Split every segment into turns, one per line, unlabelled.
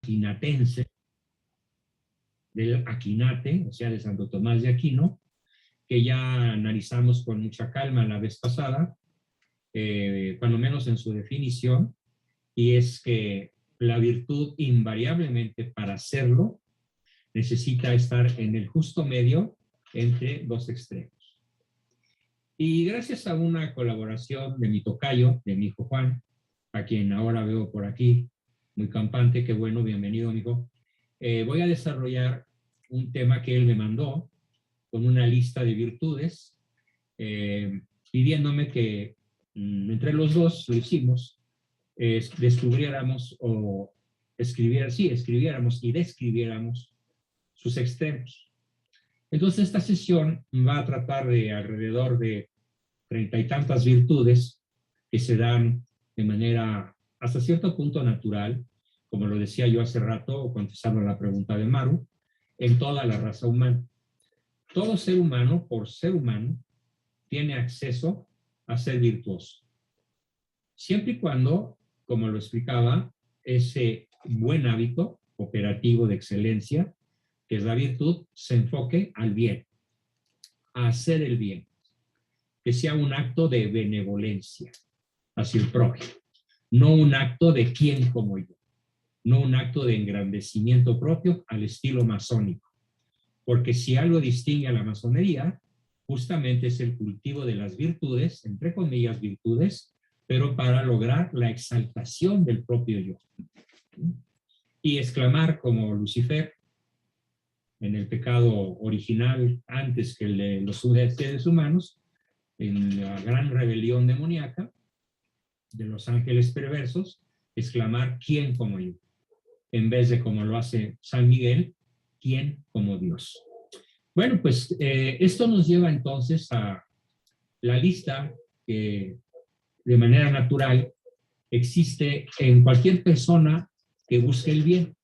aquinatense, del Aquinate, o sea, de Santo Tomás de Aquino, que ya analizamos con mucha calma la vez pasada, cuando menos en su definición, y es que la virtud invariablemente para hacerlo necesita estar en el justo medio entre dos extremos. Y gracias a una colaboración de mi tocayo, de mi hijo Juan, a quien ahora veo por aquí, muy campante, qué bueno, bienvenido, amigo. Voy a desarrollar un tema que él me mandó con una lista de virtudes, pidiéndome que entre los dos lo hicimos, descubriéramos o escribiéramos y describiéramos sus extremos. Entonces esta sesión va a tratar de alrededor de 30 y tantas virtudes que se dan de manera hasta cierto punto natural, como lo decía yo hace rato, contestando a la pregunta de Maru, en toda la raza humana. Todo ser humano, por ser humano, tiene acceso a ser virtuoso. Siempre y cuando, como lo explicaba, ese buen hábito operativo de excelencia, que es la virtud, se enfoque al bien, a hacer el bien, que sea un acto de benevolencia hacia el prójimo, no un acto de quién como yo, no un acto de engrandecimiento propio al estilo masónico, porque si algo distingue a la masonería, justamente es el cultivo de las virtudes, entre comillas virtudes, pero para lograr la exaltación del propio yo. Y exclamar como Lucifer, en el pecado original antes que el de los seres humanos, en la gran rebelión demoníaca de los ángeles perversos, exclamar ¿quién como yo? En vez de como lo hace San Miguel, ¿quién como Dios? Bueno, pues esto nos lleva entonces a la lista que de manera natural existe en cualquier persona que busque el bien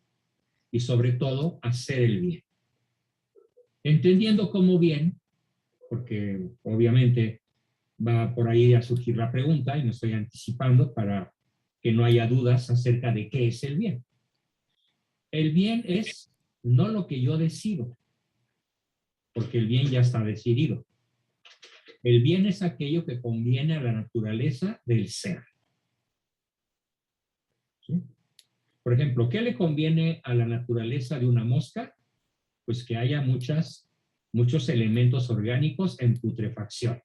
y sobre todo hacer el bien. Entendiendo como bien, porque obviamente va por ahí a surgir la pregunta y me estoy anticipando para que no haya dudas acerca de qué es el bien. El bien es no lo que yo decido, porque el bien ya está decidido. El bien es aquello que conviene a la naturaleza del ser. ¿Sí? Por ejemplo, ¿qué le conviene a la naturaleza de una mosca? Pues que haya muchos elementos orgánicos en putrefacción.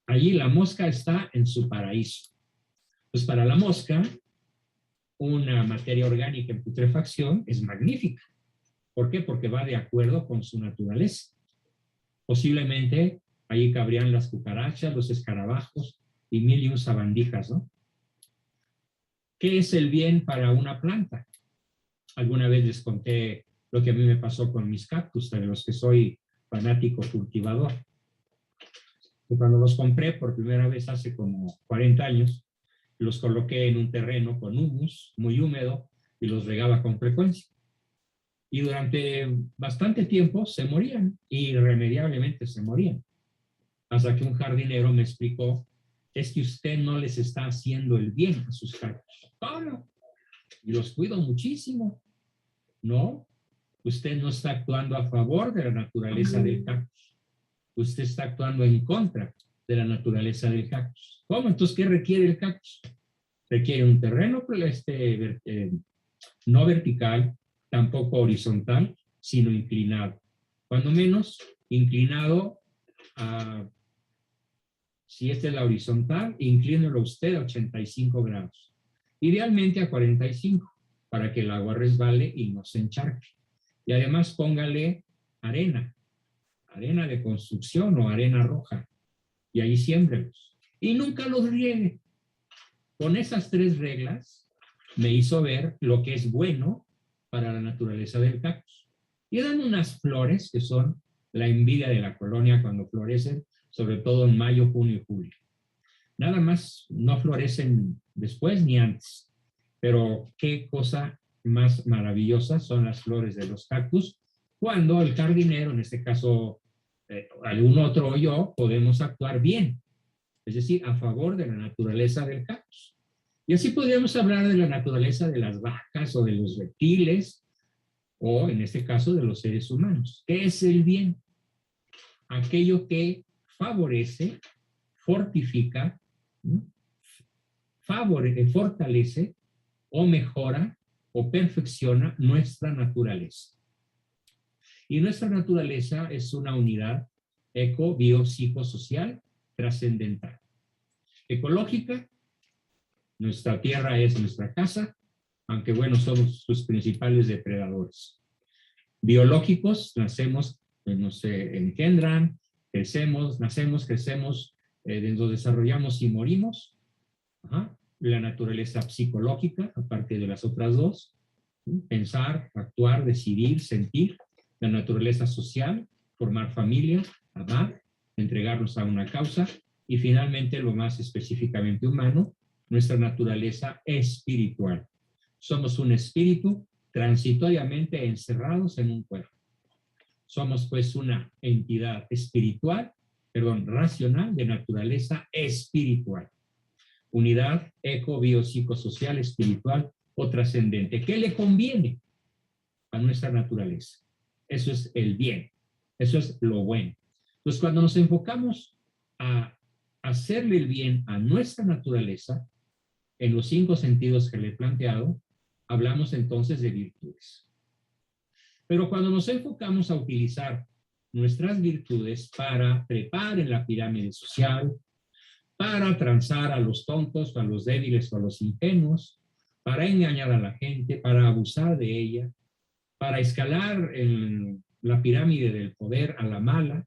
Allí la mosca está en su paraíso. Pues para la mosca, una materia orgánica en putrefacción es magnífica. ¿Por qué? Porque va de acuerdo con su naturaleza. Posiblemente ahí cabrían las cucarachas, los escarabajos y mil y un sabandijas, ¿no? ¿Qué es el bien para una planta? Alguna vez les conté lo que a mí me pasó con mis cactus, de los que soy fanático cultivador. Y cuando los compré por primera vez hace como 40 años, los coloqué en un terreno con humus, muy húmedo, y los regaba con frecuencia. Y durante bastante tiempo se morían, irremediablemente se morían. Hasta que un jardinero me explicó, es que usted no les está haciendo el bien a sus cactus. ¿Cómo? Y los cuido muchísimo. No, usted no está actuando a favor de la naturaleza del cactus. Usted está actuando en contra de la naturaleza del cactus. ¿Cómo? Entonces, ¿qué requiere el cactus? Requiere un terreno no vertical, tampoco horizontal, sino inclinado. Cuando menos, inclinado a, si esta es la horizontal, inclínelo usted a 85 grados. Idealmente a 45, para que el agua resbale y no se encharque. Y además póngale arena de construcción o arena roja, y ahí siémbrelos. Y nunca los riegue. Con esas 3 reglas me hizo ver lo que es bueno para la naturaleza del cactus. Y dan unas flores que son la envidia de la colonia cuando florecen, sobre todo en mayo, junio y julio. Nada más no florecen después ni antes. Pero qué cosa más maravillosa son las flores de los cactus cuando el jardinero, en este caso algún otro o yo, podemos actuar bien. Es decir, a favor de la naturaleza del cactus. Y así podríamos hablar de la naturaleza de las vacas o de los reptiles, o en este caso de los seres humanos. ¿Qué es el bien? Aquello que favorece, fortifica, fortalece o mejora o perfecciona nuestra naturaleza. Y nuestra naturaleza es una unidad eco-bio-psicosocial trascendental. Ecológica, nuestra tierra es nuestra casa, aunque bueno, somos sus principales depredadores. Biológicos, nacemos, nos engendran, crecemos, nacemos, crecemos, nos desarrollamos y morimos. Ajá. La naturaleza psicológica, aparte de las otras dos, pensar, actuar, decidir, sentir. La naturaleza social, formar familia, amar, entregarnos a una causa. Y finalmente, lo más específicamente humano, nuestra naturaleza espiritual. Somos un espíritu transitoriamente encerrados en un cuerpo. Somos pues una entidad espiritual, racional de naturaleza espiritual. Unidad eco-bio-psicosocial espiritual o trascendente. ¿Qué le conviene a nuestra naturaleza? Eso es el bien. Eso es lo bueno. Entonces, cuando nos enfocamos a hacerle el bien a nuestra naturaleza, en los 5 sentidos que le he planteado, hablamos entonces de virtudes. Pero cuando nos enfocamos a utilizar nuestras virtudes para trepar en la pirámide social, para transar a los tontos, a los débiles o a los ingenuos, para engañar a la gente, para abusar de ella, para escalar en la pirámide del poder a la mala,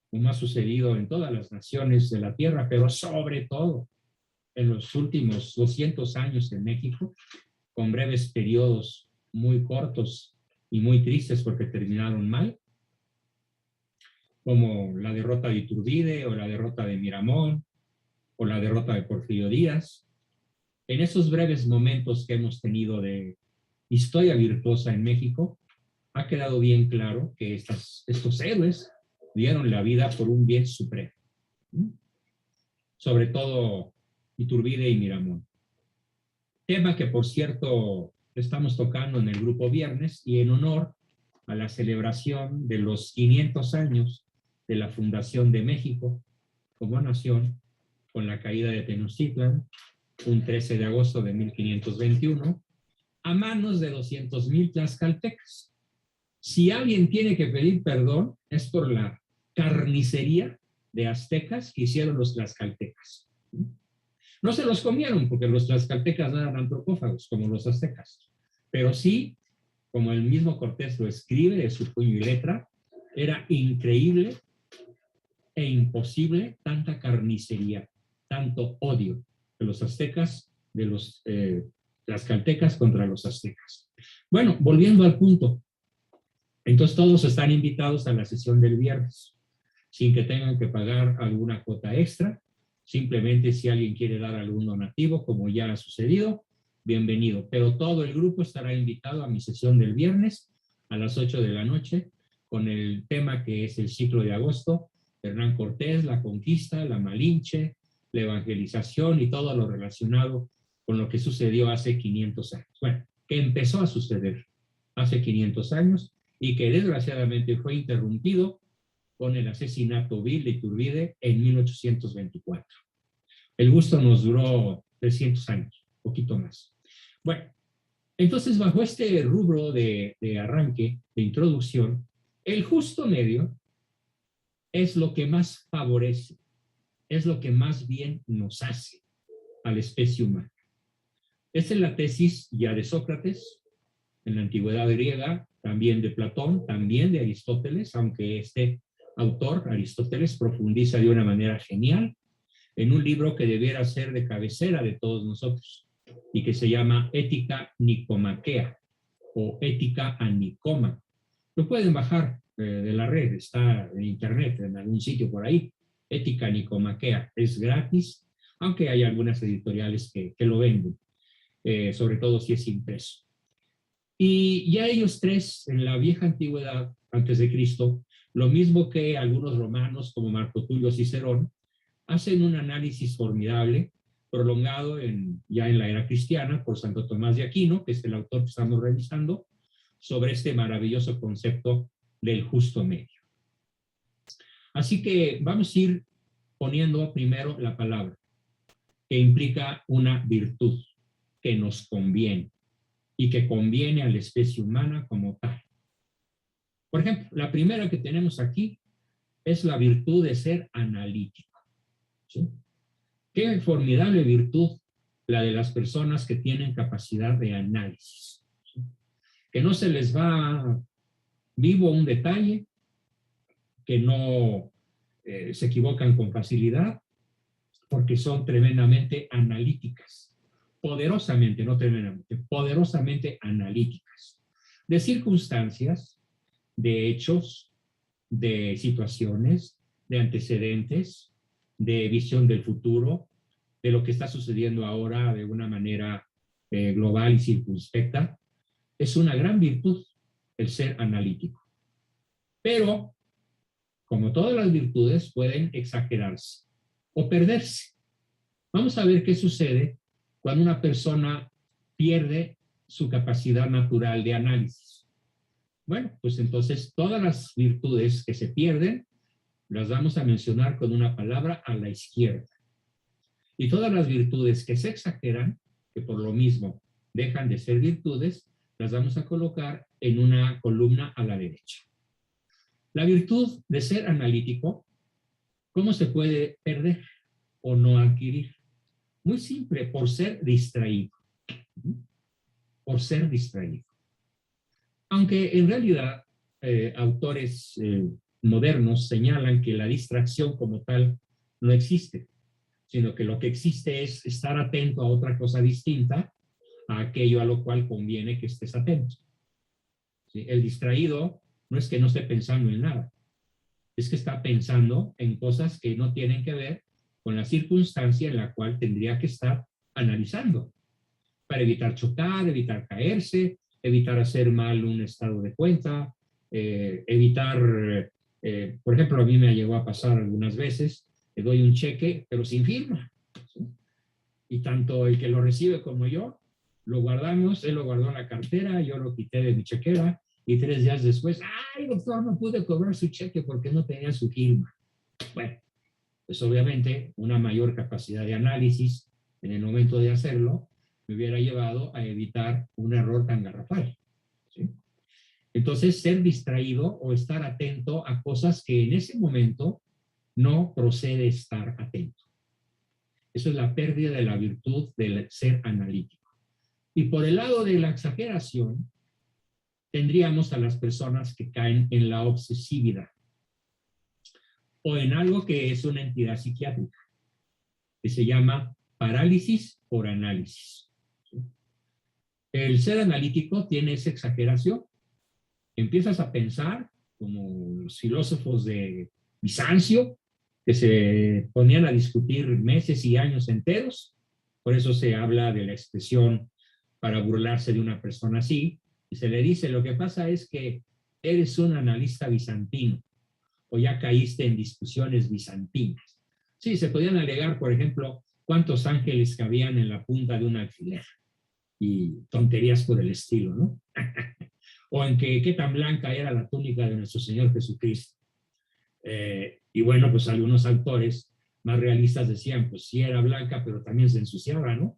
como ha sucedido en todas las naciones de la tierra, pero sobre todo en los últimos 200 años en México, con breves periodos muy cortos y muy tristes porque terminaron mal, como la derrota de Iturbide o la derrota de Miramón o la derrota de Porfirio Díaz. En esos breves momentos que hemos tenido de historia virtuosa en México, ha quedado bien claro que estos héroes dieron la vida por un bien supremo. Sobre todo Iturbide y Miramón. Tema que, por cierto, estamos tocando en el grupo Viernes y en honor a la celebración de los 500 años de la fundación de México como nación, con la caída de Tenochtitlan, un 13 de agosto de 1521, a manos de 200,000 tlaxcaltecas. Si alguien tiene que pedir perdón, es por la carnicería de aztecas que hicieron los tlaxcaltecas. No se los comieron porque los tlaxcaltecas no eran antropófagos como los aztecas, pero sí, como el mismo Cortés lo escribe de su puño y letra, era increíble e imposible tanta carnicería, tanto odio de los aztecas, de los tlaxcaltecas contra los aztecas. Bueno, volviendo al punto, entonces todos están invitados a la sesión del viernes, sin que tengan que pagar alguna cuota extra. Simplemente si alguien quiere dar algún donativo, como ya ha sucedido, bienvenido. Pero todo el grupo estará invitado a mi sesión del viernes a las 8 de la noche, con el tema que es el ciclo de agosto, Hernán Cortés, la conquista, la Malinche, la evangelización y todo lo relacionado con lo que sucedió hace 500 años. Bueno, que empezó a suceder hace 500 años y que desgraciadamente fue interrumpido con el asesinato vil de Iturbide en 1824. El gusto nos duró 300 años, poquito más. Bueno, entonces bajo este rubro de arranque, de introducción, el justo medio es lo que más favorece, es lo que más bien nos hace a la especie humana. Esta es la tesis ya de Sócrates, en la antigüedad griega, también de Platón, también de Aristóteles, aunque este autor, Aristóteles, profundiza de una manera genial en un libro que debiera ser de cabecera de todos nosotros y que se llama Ética Nicomaquea o Ética a Nicoma. Lo pueden bajar de la red, está en internet, en algún sitio por ahí. Ética Nicomaquea es gratis, aunque hay algunas editoriales que lo venden, sobre todo si es impreso. Y ya ellos tres, en la vieja antigüedad, antes de Cristo, lo mismo que algunos romanos como Marco Tulio Cicerón, hacen un análisis formidable prolongado ya en la era cristiana por Santo Tomás de Aquino, que es el autor que estamos revisando, sobre este maravilloso concepto del justo medio. Así que vamos a ir poniendo primero la palabra, que implica una virtud que nos conviene y que conviene a la especie humana como tal. Por ejemplo, la primera que tenemos aquí es la virtud de ser analítico. ¿Sí? Qué formidable virtud la de las personas que tienen capacidad de análisis. ¿Sí? Que no se les va vivo un detalle, que no se equivocan con facilidad, porque son tremendamente analíticas. Poderosamente, no tremendamente, poderosamente analíticas. De circunstancias, de hechos, de situaciones, de antecedentes, de visión del futuro, de lo que está sucediendo ahora de una manera global y circunspecta. Es una gran virtud el ser analítico. Pero, como todas las virtudes, pueden exagerarse o perderse. Vamos a ver qué sucede cuando una persona pierde su capacidad natural de análisis. Bueno, pues entonces todas las virtudes que se pierden las vamos a mencionar con una palabra a la izquierda. Y todas las virtudes que se exageran, que por lo mismo dejan de ser virtudes, las vamos a colocar en una columna a la derecha. La virtud de ser analítico, ¿cómo se puede perder o no adquirir? Muy simple, por ser distraído. Por ser distraído. Aunque en realidad autores modernos señalan que la distracción como tal no existe, sino que lo que existe es estar atento a otra cosa distinta a aquello a lo cual conviene que estés atento. ¿Sí? El distraído no es que no esté pensando en nada, es que está pensando en cosas que no tienen que ver con la circunstancia en la cual tendría que estar analizando, para evitar chocar, evitar caerse, evitar hacer mal un estado de cuenta, evitar, por ejemplo, a mí me llegó a pasar algunas veces, que doy un cheque, pero sin firma. ¿Sí? Y tanto el que lo recibe como yo, lo guardamos, él lo guardó en la cartera, yo lo quité de mi chequera, y 3 días después, ¡ay, doctor, no pude cobrar su cheque porque no tenía su firma! Bueno, pues obviamente una mayor capacidad de análisis en el momento de hacerlo me hubiera llevado a evitar un error tan garrafal. ¿Sí? Entonces, ser distraído o estar atento a cosas que en ese momento no procede estar atento. Eso es la pérdida de la virtud del ser analítico. Y por el lado de la exageración, tendríamos a las personas que caen en la obsesividad o en algo que es una entidad psiquiátrica, que se llama parálisis por análisis. El ser analítico tiene esa exageración. Empiezas a pensar, como los filósofos de Bizancio, que se ponían a discutir meses y años enteros. Por eso se habla de la expresión para burlarse de una persona así, y se le dice, lo que pasa es que eres un analista bizantino, o ya caíste en discusiones bizantinas. Sí, se podían alegar, por ejemplo, cuántos ángeles cabían en la punta de un alfiler, y tonterías por el estilo, ¿no? O en que qué tan blanca era la túnica de nuestro Señor Jesucristo. Y bueno, pues algunos autores más realistas decían, pues sí era blanca, pero también se ensuciaba, ¿no?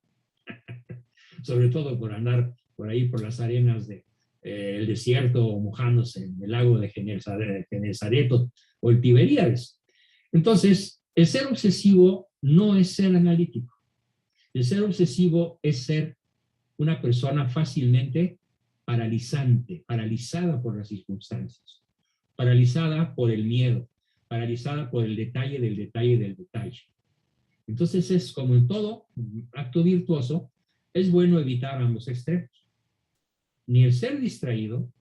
Sobre todo por andar por ahí, por las arenas del desierto, o mojándose en el lago de Genesaret o el Tiberíades. Entonces, el ser obsesivo no es ser analítico. El ser obsesivo es ser una persona fácilmente paralizada por las circunstancias, paralizada por el miedo, paralizada por el detalle del detalle del detalle. Entonces es como en todo acto virtuoso, es bueno evitar ambos extremos. Ni el ser distraído,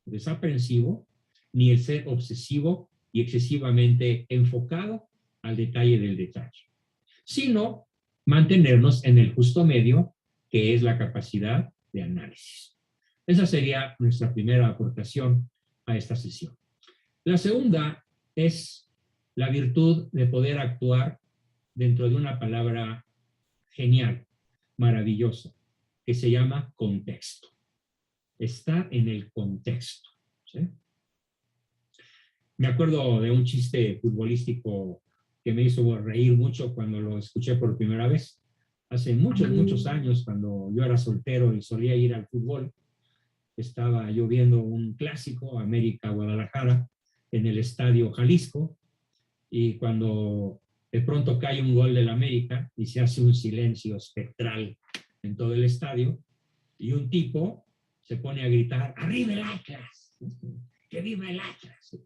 desaprensivo, ni el ser obsesivo y excesivamente enfocado al detalle del detalle, sino mantenernos en el justo medio, que es la capacidad de análisis. Esa sería nuestra primera aportación a esta sesión. La segunda es la virtud de poder actuar dentro de una palabra genial, maravillosa, que se llama contexto. Está en el contexto, ¿sí? Me acuerdo de un chiste futbolístico que me hizo reír mucho cuando lo escuché por primera vez. Hace muchos años, cuando yo era soltero y solía ir al fútbol, estaba yo viendo un clásico, América-Guadalajara, en el Estadio Jalisco, y cuando de pronto cae un gol del América y se hace un silencio espectral en todo el estadio, y un tipo se pone a gritar, ¡arriba el Atlas! ¡Que viva el Atlas!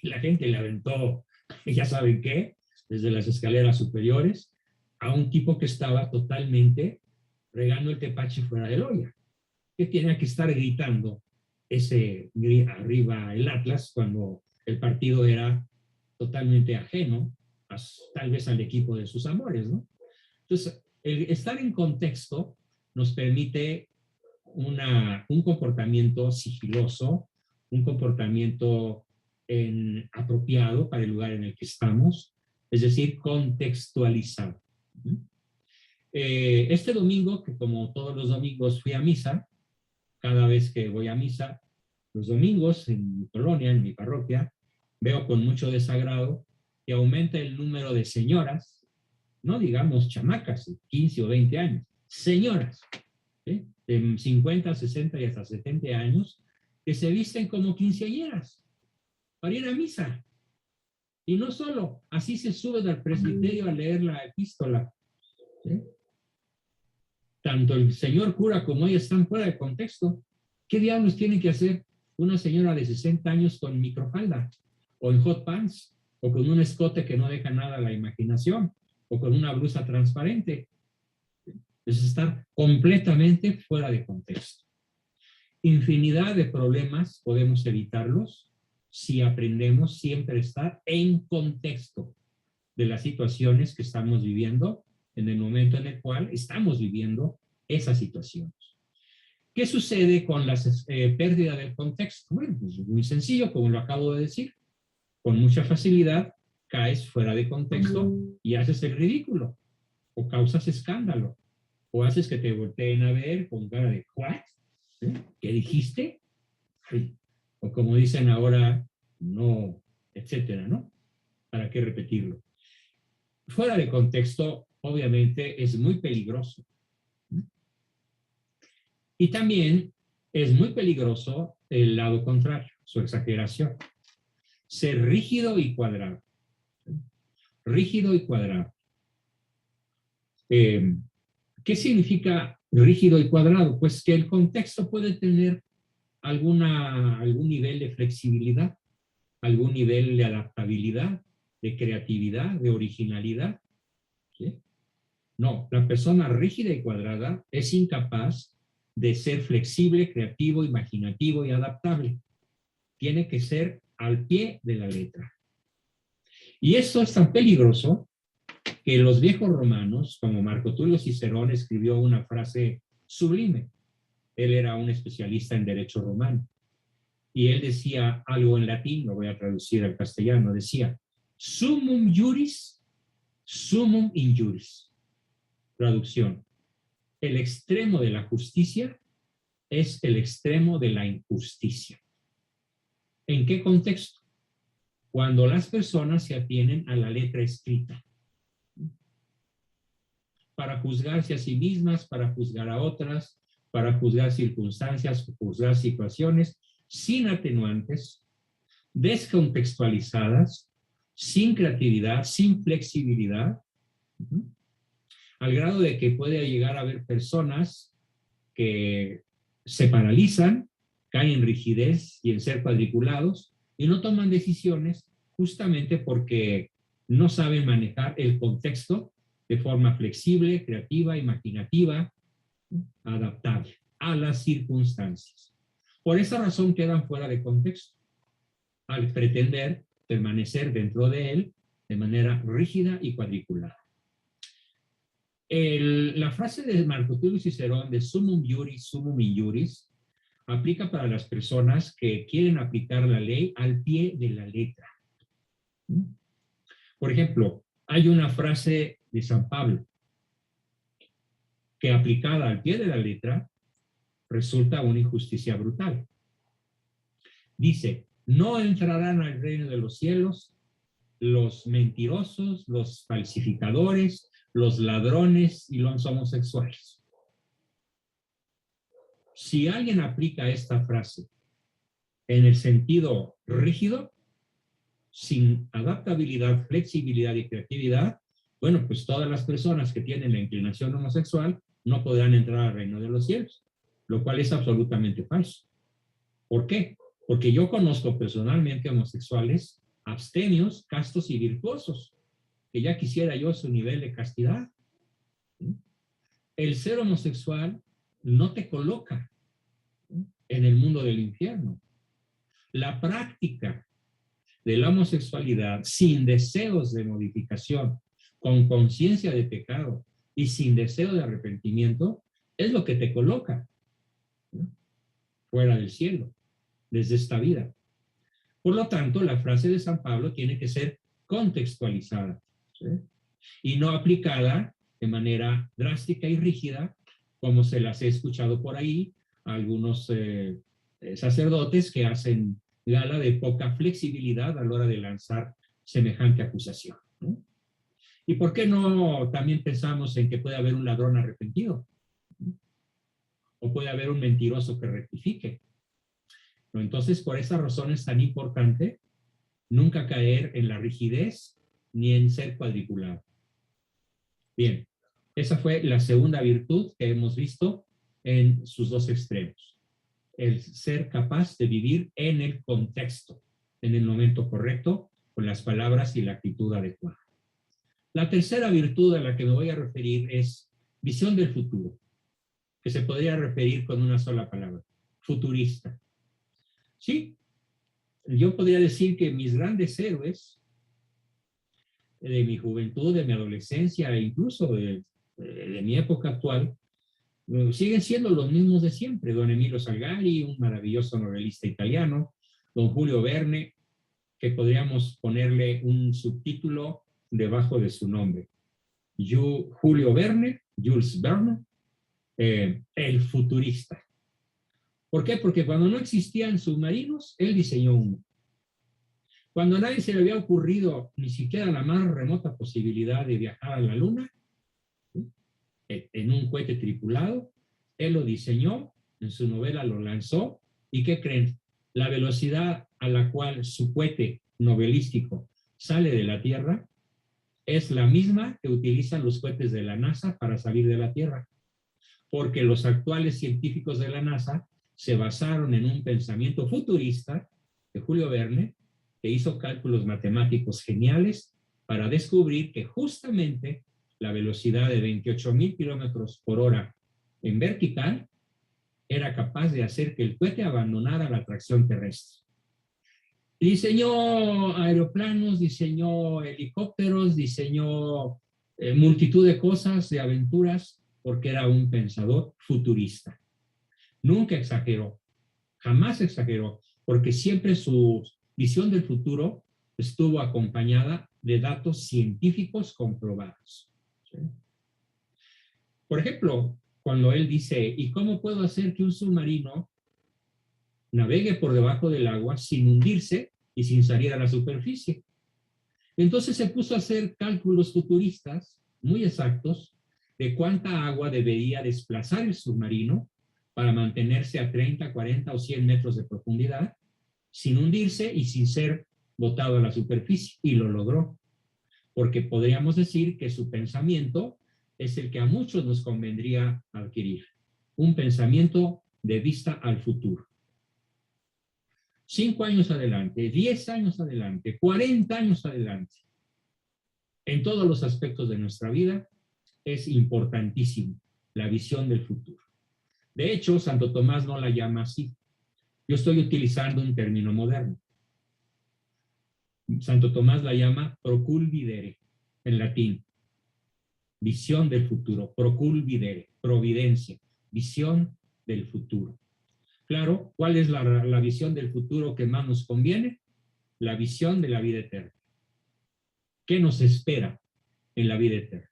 Y la gente le aventó, ya saben qué, desde las escaleras superiores, a un tipo que estaba totalmente regando el tepache fuera del olla, que tenía que estar gritando ese arriba el Atlas cuando el partido era totalmente ajeno, tal vez al equipo de sus amores, ¿no? Entonces, el estar en contexto nos permite un comportamiento sigiloso, un comportamiento apropiado para el lugar en el que estamos, es decir, contextualizado. Este domingo, que como todos los domingos fui a misa, cada vez que voy a misa, los domingos en mi colonia, en mi parroquia, veo con mucho desagrado que aumenta el número de señoras, no digamos chamacas, 15 o 20 años, señoras, ¿sí? De 50, 60 y hasta 70 años, que se visten como quinceañeras para ir a misa. Y no solo, así se suben al presbiterio a leer la epístola, ¿sí? Tanto el señor cura como ella están fuera de contexto. ¿Qué diablos tiene que hacer una señora de 60 años con microfalda, o en hot pants, o con un escote que no deja nada a la imaginación, o con una blusa transparente? Es estar completamente fuera de contexto. Infinidad de problemas podemos evitarlos si aprendemos siempre a estar en contexto de las situaciones que estamos viviendo en el momento en el cual estamos viviendo esas situaciones. ¿Qué sucede con la pérdida del contexto? Bueno, pues muy sencillo, como lo acabo de decir. Con mucha facilidad caes fuera de contexto y haces el ridículo, o causas escándalo, o haces que te volteen a ver con cara de ¿what? ¿Qué dijiste? O como dicen ahora, no, etcétera, ¿no? ¿Para qué repetirlo? Fuera de contexto, obviamente, es muy peligroso. Y también es muy peligroso el lado contrario, su exageración. Ser rígido y cuadrado. Rígido y cuadrado. ¿Qué significa rígido y cuadrado? Pues que el contexto puede tener algún nivel de flexibilidad, algún nivel de adaptabilidad, de creatividad, de originalidad. ¿Sí? No, la persona rígida y cuadrada es incapaz de ser flexible, creativo, imaginativo y adaptable. Tiene que ser al pie de la letra. Y esto es tan peligroso que los viejos romanos, como Marco Tulio Cicerón, escribió una frase sublime. Él era un especialista en derecho romano. Y él decía algo en latín, lo voy a traducir al castellano, decía, sumum juris, sumum injuris. Traducción, el extremo de la justicia es el extremo de la injusticia. ¿En qué contexto? Cuando las personas se atienen a la letra escrita para juzgarse a sí mismas, para juzgar a otras, para juzgar circunstancias, juzgar situaciones sin atenuantes, descontextualizadas, sin creatividad, sin flexibilidad, al grado de que puede llegar a haber personas que se paralizan, caen en rigidez y en ser cuadriculados y no toman decisiones justamente porque no saben manejar el contexto de forma flexible, creativa, imaginativa, adaptable a las circunstancias. Por esa razón quedan fuera de contexto al pretender permanecer dentro de él de manera rígida y cuadriculada. La frase de Marco Tulio Cicerón de sumum juris, sumum injuris, aplica para las personas que quieren aplicar la ley al pie de la letra. Por ejemplo, hay una frase de San Pablo que aplicada al pie de la letra resulta una injusticia brutal. Dice, no entrarán al reino de los cielos los mentirosos, los falsificadores, los ladrones y los homosexuales. Si alguien aplica esta frase en el sentido rígido, sin adaptabilidad, flexibilidad y creatividad, bueno, pues todas las personas que tienen la inclinación homosexual no podrán entrar al reino de los cielos, lo cual es absolutamente falso. ¿Por qué? Porque yo conozco personalmente homosexuales abstemios, castos y virtuosos, que ya quisiera yo su nivel de castidad. El ser homosexual no te coloca en el mundo del infierno. La práctica de la homosexualidad sin deseos de modificación, con conciencia de pecado y sin deseo de arrepentimiento, es lo que te coloca, ¿no?, fuera del cielo, desde esta vida. Por lo tanto, la frase de San Pablo tiene que ser contextualizada, ¿sí?, y no aplicada de manera drástica y rígida, como se las he escuchado por ahí a algunos sacerdotes que hacen gala de poca flexibilidad a la hora de lanzar semejante acusación, ¿no? ¿Y por qué no también pensamos en que puede haber un ladrón arrepentido? O puede haber un mentiroso que rectifique. Entonces, por esa razón es tan importante nunca caer en la rigidez ni en ser cuadriculado. Bien, esa fue la segunda virtud que hemos visto en sus dos extremos. El ser capaz de vivir en el contexto, en el momento correcto, con las palabras y la actitud adecuada. La tercera virtud a la que me voy a referir es visión del futuro, que se podría referir con una sola palabra: futurista. Sí, yo podría decir que mis grandes héroes de mi juventud, de mi adolescencia e incluso de mi época actual, siguen siendo los mismos de siempre. Don Emilio Salgari, un maravilloso novelista italiano; don Julio Verne, que podríamos ponerle un subtítulo debajo de su nombre: Julio Verne, Jules Verne, el futurista. ¿Por qué? Porque cuando no existían submarinos, él diseñó uno. Cuando a nadie se le había ocurrido ni siquiera la más remota posibilidad de viajar a la Luna, en un cohete tripulado, él lo diseñó, en su novela lo lanzó, ¿y qué creen? La velocidad a la cual su cohete novelístico sale de la Tierra es la misma que utilizan los cohetes de la NASA para salir de la Tierra, porque los actuales científicos de la NASA se basaron en un pensamiento futurista de Julio Verne, que hizo cálculos matemáticos geniales para descubrir que justamente la velocidad de 28,000 kilómetros por hora en vertical era capaz de hacer que el cohete abandonara la atracción terrestre. Diseñó aeroplanos, diseñó helicópteros, diseñó multitud de cosas, de aventuras, porque era un pensador futurista. Nunca exageró, jamás exageró, porque siempre su visión del futuro estuvo acompañada de datos científicos comprobados, ¿sí? Por ejemplo, cuando él dice, ¿y cómo puedo hacer que un submarino navegue por debajo del agua sin hundirse y sin salir a la superficie? Entonces se puso a hacer cálculos futuristas muy exactos de cuánta agua debería desplazar el submarino para mantenerse a 30, 40 o 100 metros de profundidad, sin hundirse y sin ser botado a la superficie, y lo logró, porque podríamos decir que su pensamiento es el que a muchos nos convendría adquirir, un pensamiento de vista al futuro. 5 años adelante, 10 años adelante, 40 años adelante, en todos los aspectos de nuestra vida es importantísimo la visión del futuro. De hecho, Santo Tomás no la llama así. Yo estoy utilizando un término moderno. Santo Tomás la llama proculvidere, en latín. Visión del futuro, proculvidere, providencia, visión del futuro. Claro, ¿cuál es la visión del futuro que más nos conviene? La visión de la vida eterna. ¿Qué nos espera en la vida eterna?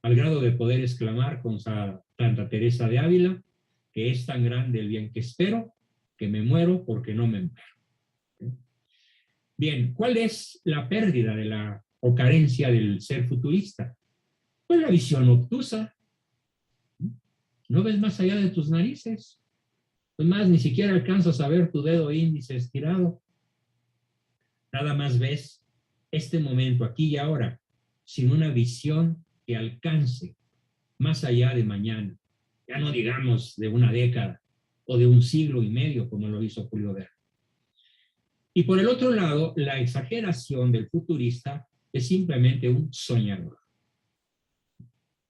al grado de poder exclamar con Santa Teresa de Ávila, que es tan grande el bien que espero, que me muero porque no me muero. Bien, ¿cuál es la pérdida de o carencia del ser futurista? Pues la visión obtusa. No ves más allá de tus narices. Es más, ni siquiera alcanzas a ver tu dedo índice estirado. Nada más ves este momento, aquí y ahora, sin una visión que alcance más allá de mañana. Ya no digamos de una década o de un siglo y medio, como lo hizo Julio Verne. Y por el otro lado, la exageración del futurista es simplemente un soñador.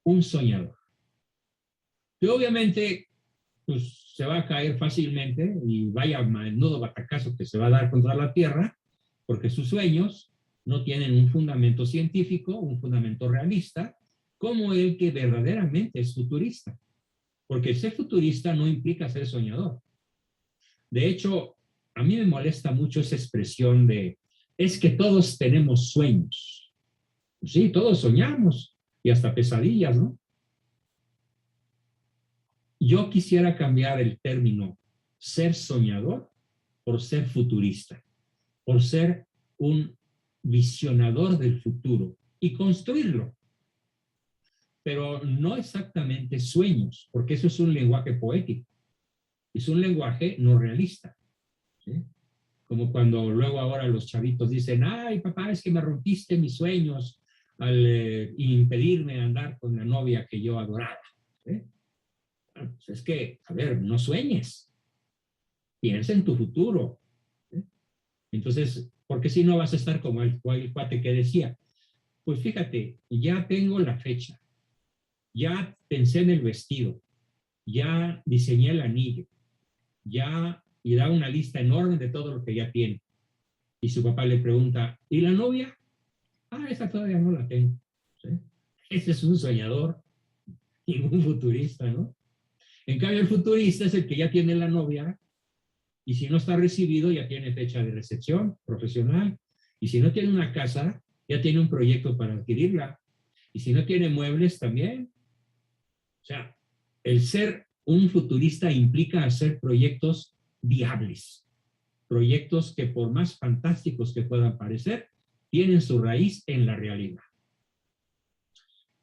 Un soñador. Que obviamente pues, se va a caer fácilmente y vaya menudo batacazo que se va a dar contra la tierra, porque sus sueños no tienen un fundamento científico, un fundamento realista, como el que verdaderamente es futurista. Porque ser futurista no implica ser soñador. De hecho, a mí me molesta mucho esa expresión de, es que todos tenemos sueños. Sí, todos soñamos y hasta pesadillas, ¿no? Yo quisiera cambiar el término ser soñador por ser futurista, por ser un visionador del futuro y construirlo. Pero no exactamente sueños, porque eso es un lenguaje poético, es un lenguaje no realista. ¿Sí? Como cuando luego ahora los chavitos dicen, ay papá, es que me rompiste mis sueños al impedirme andar con la novia que yo adoraba. ¿Sí? Bueno, pues es que, a ver, no sueñes, piensa en tu futuro. ¿Sí? Entonces, porque si no vas a estar como el cuate que decía, pues fíjate, ya tengo la fecha, ya pensé en el vestido, ya diseñé el anillo, ya, y da una lista enorme de todo lo que ya tiene. Y su papá le pregunta, ¿y la novia? Ah, esa todavía no la tengo. ¿Sí? Ese es un soñador y un futurista, ¿no? En cambio, el futurista es el que ya tiene la novia y si no está recibido, ya tiene fecha de recepción profesional. Y si no tiene una casa, ya tiene un proyecto para adquirirla. Y si no tiene muebles, también. O sea, el ser un futurista implica hacer proyectos viables, proyectos que por más fantásticos que puedan parecer, tienen su raíz en la realidad.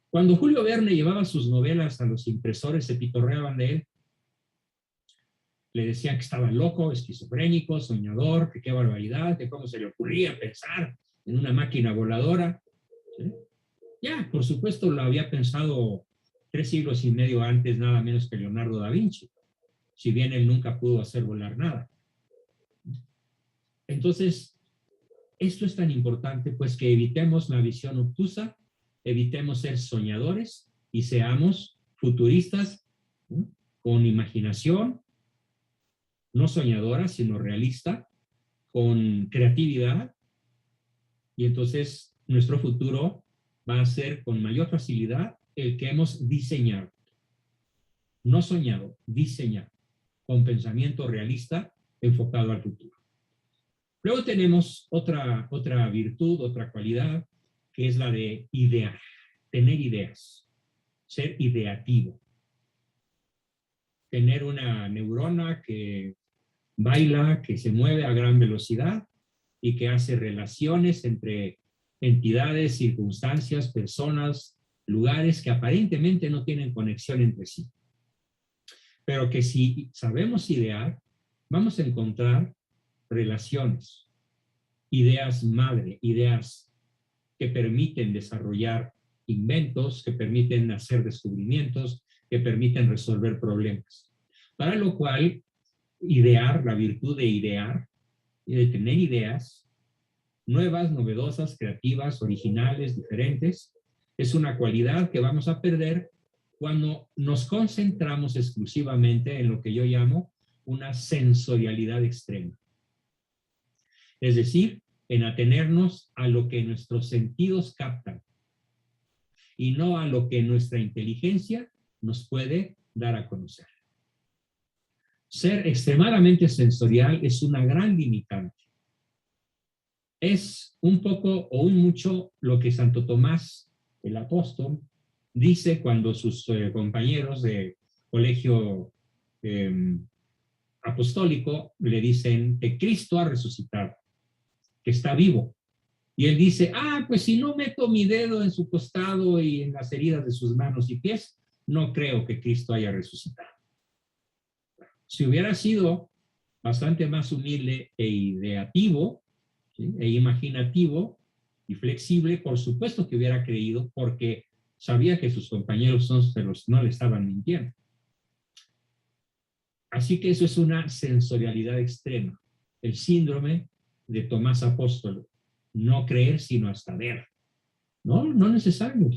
Cuando Julio Verne llevaba sus novelas a los impresores, se pitorreaban de él. Le decían que estaba loco, esquizofrénico, soñador, que qué barbaridad, que cómo se le ocurría pensar en una máquina voladora. ¿Sí? Ya, por supuesto, lo había pensado 3 siglos y medio antes, nada menos que Leonardo da Vinci, si bien él nunca pudo hacer volar nada. Entonces, esto es tan importante, pues que evitemos la visión obtusa, evitemos ser soñadores y seamos futuristas, ¿no? Con imaginación, no soñadora, sino realista, con creatividad, y entonces nuestro futuro va a ser con mayor facilidad el que hemos diseñado. No soñado, diseñado, con pensamiento realista enfocado al futuro. Luego tenemos otra virtud, otra cualidad, que es la de idear, tener ideas, ser ideativo. Tener una neurona que baila, que se mueve a gran velocidad y que hace relaciones entre entidades, circunstancias, personas, lugares que aparentemente no tienen conexión entre sí. Pero que si sabemos idear, vamos a encontrar relaciones, ideas madre, ideas que permiten desarrollar inventos, que permiten hacer descubrimientos, que permiten resolver problemas. Para lo cual, idear, la virtud de idear y de tener ideas nuevas, novedosas, creativas, originales, diferentes, es una cualidad que vamos a perder cuando nos concentramos exclusivamente en lo que yo llamo una sensorialidad extrema. Es decir, en atenernos a lo que nuestros sentidos captan y no a lo que nuestra inteligencia nos puede dar a conocer. Ser extremadamente sensorial es una gran limitante. Es un poco o un mucho lo que Santo Tomás, el apóstol, dice cuando sus compañeros de colegio apostólico le dicen que Cristo ha resucitado, que está vivo. Y él dice, pues si no meto mi dedo en su costado y en las heridas de sus manos y pies, no creo que Cristo haya resucitado. Si hubiera sido bastante más humilde e ideativo, ¿sí?, e imaginativo y flexible, por supuesto que hubiera creído, porque sabía que sus compañeros no le estaban mintiendo. Así que eso es una sensorialidad extrema, el síndrome de Tomás Apóstolo, no creer sino hasta ver. No necesario.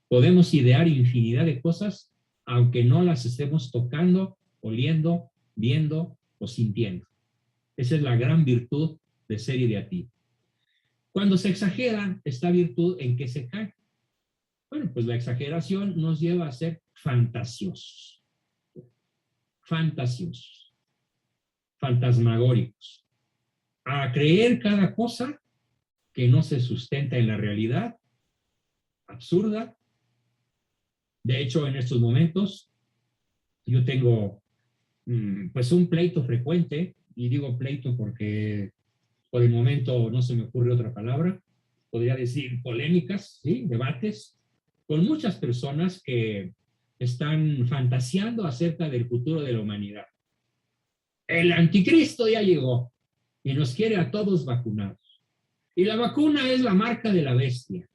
Podemos idear infinidad de cosas, aunque no las estemos tocando, oliendo, viendo o sintiendo. Esa es la gran virtud de ser ideativo. Cuando se exagera esta virtud, ¿en qué se cae? Bueno, pues la exageración nos lleva a ser fantasiosos, fantasmagóricos, a creer cada cosa que no se sustenta en la realidad, absurda. De hecho, en estos momentos, yo tengo pues un pleito frecuente, y digo pleito porque por el momento no se me ocurre otra palabra, podría decir polémicas, ¿sí?, debates, con muchas personas que están fantaseando acerca del futuro de la humanidad. El anticristo ya llegó y nos quiere a todos vacunados. Y la vacuna es la marca de la bestia.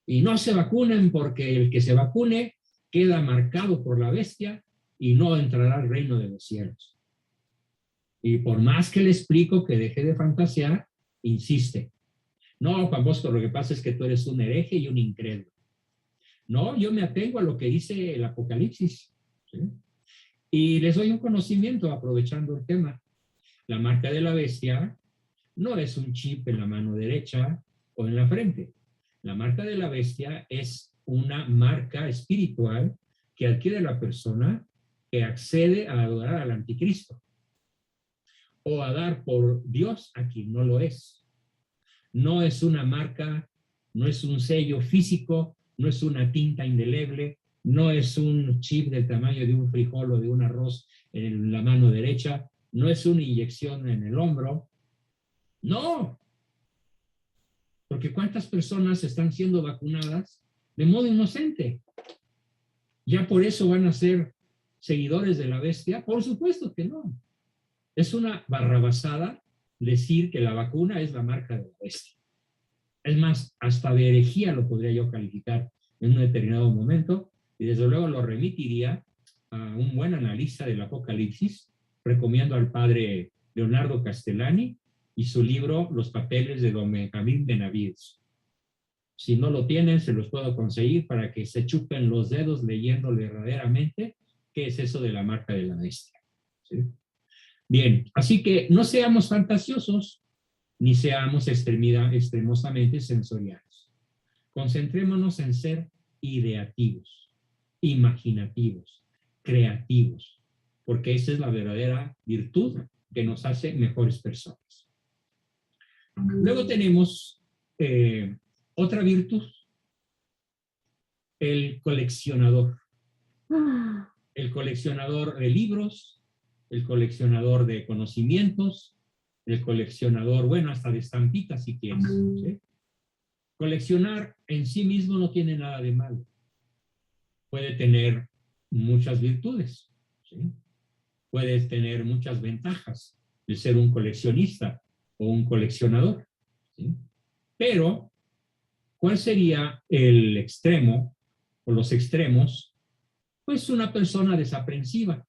Y no se vacunen porque el que se vacune queda marcado por la bestia y no entrará al reino de los cielos. Y por más que le explico que deje de fantasear, insiste. No, Juan Bosco, lo que pasa es que tú eres un hereje y un incrédulo. No, yo me atengo a lo que dice el Apocalipsis, ¿sí? Y les doy un conocimiento aprovechando el tema. La marca de la bestia no es un chip en la mano derecha o en la frente. La marca de la bestia es una marca espiritual que adquiere la persona que accede a adorar al anticristo o a dar por Dios a quien no lo es. No es una marca, no es un sello físico, no es una tinta indeleble, no es un chip del tamaño de un frijol o de un arroz en la mano derecha, no es una inyección en el hombro. No, porque ¿cuántas personas están siendo vacunadas de modo inocente? ¿Ya por eso van a ser seguidores de la bestia? Por supuesto que no. Es una barrabasada decir que la vacuna es la marca de la bestia. Es más, hasta de herejía lo podría yo calificar en un determinado momento, y desde luego lo remitiría a un buen analista del Apocalipsis. Recomiendo al padre Leonardo Castellani y su libro Los papeles de Don Benjamín Benavides. Si no lo tienen, se los puedo conseguir para que se chupen los dedos leyendo verdaderamente qué es eso de la marca de la bestia, ¿sí? Bien, así que no seamos fantasiosos ni seamos extremosamente sensoriales. Concentrémonos en ser ideativos, imaginativos, creativos, porque esa es la verdadera virtud que nos hace mejores personas. Luego tenemos otra virtud, el coleccionador. El coleccionador de libros, el coleccionador de conocimientos, el coleccionador, bueno, hasta de estampitas si quieres, ¿sí? Coleccionar en sí mismo no tiene nada de malo. Puede tener muchas virtudes, ¿sí? Puede tener muchas ventajas de ser un coleccionista o un coleccionador, ¿sí? Pero, ¿cuál sería el extremo o los extremos? Pues una persona desaprensiva,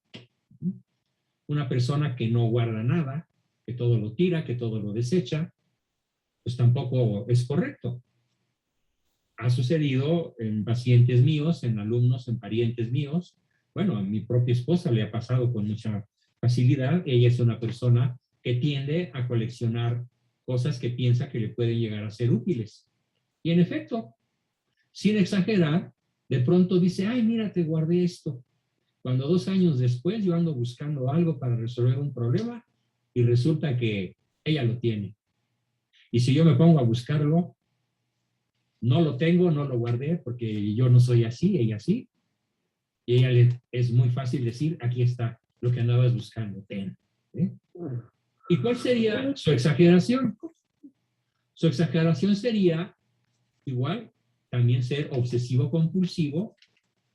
una persona que no guarda nada, que todo lo tira, que todo lo desecha, pues tampoco es correcto. Ha sucedido en pacientes míos, en alumnos, en parientes míos. Bueno, a mi propia esposa le ha pasado con mucha facilidad. Ella es una persona que tiende a coleccionar cosas que piensa que le pueden llegar a ser útiles. Y en efecto, sin exagerar, de pronto dice, ay, mira, te guardé esto. Cuando 2 años después yo ando buscando algo para resolver un problema y resulta que ella lo tiene. Y si yo me pongo a buscarlo, No lo tengo, no lo guardé porque yo no soy así, ella sí. Y ella es muy fácil decir, aquí está lo que andabas buscando, ten. ¿Sí? ¿Y cuál sería su exageración? Su exageración sería igual, también ser obsesivo compulsivo,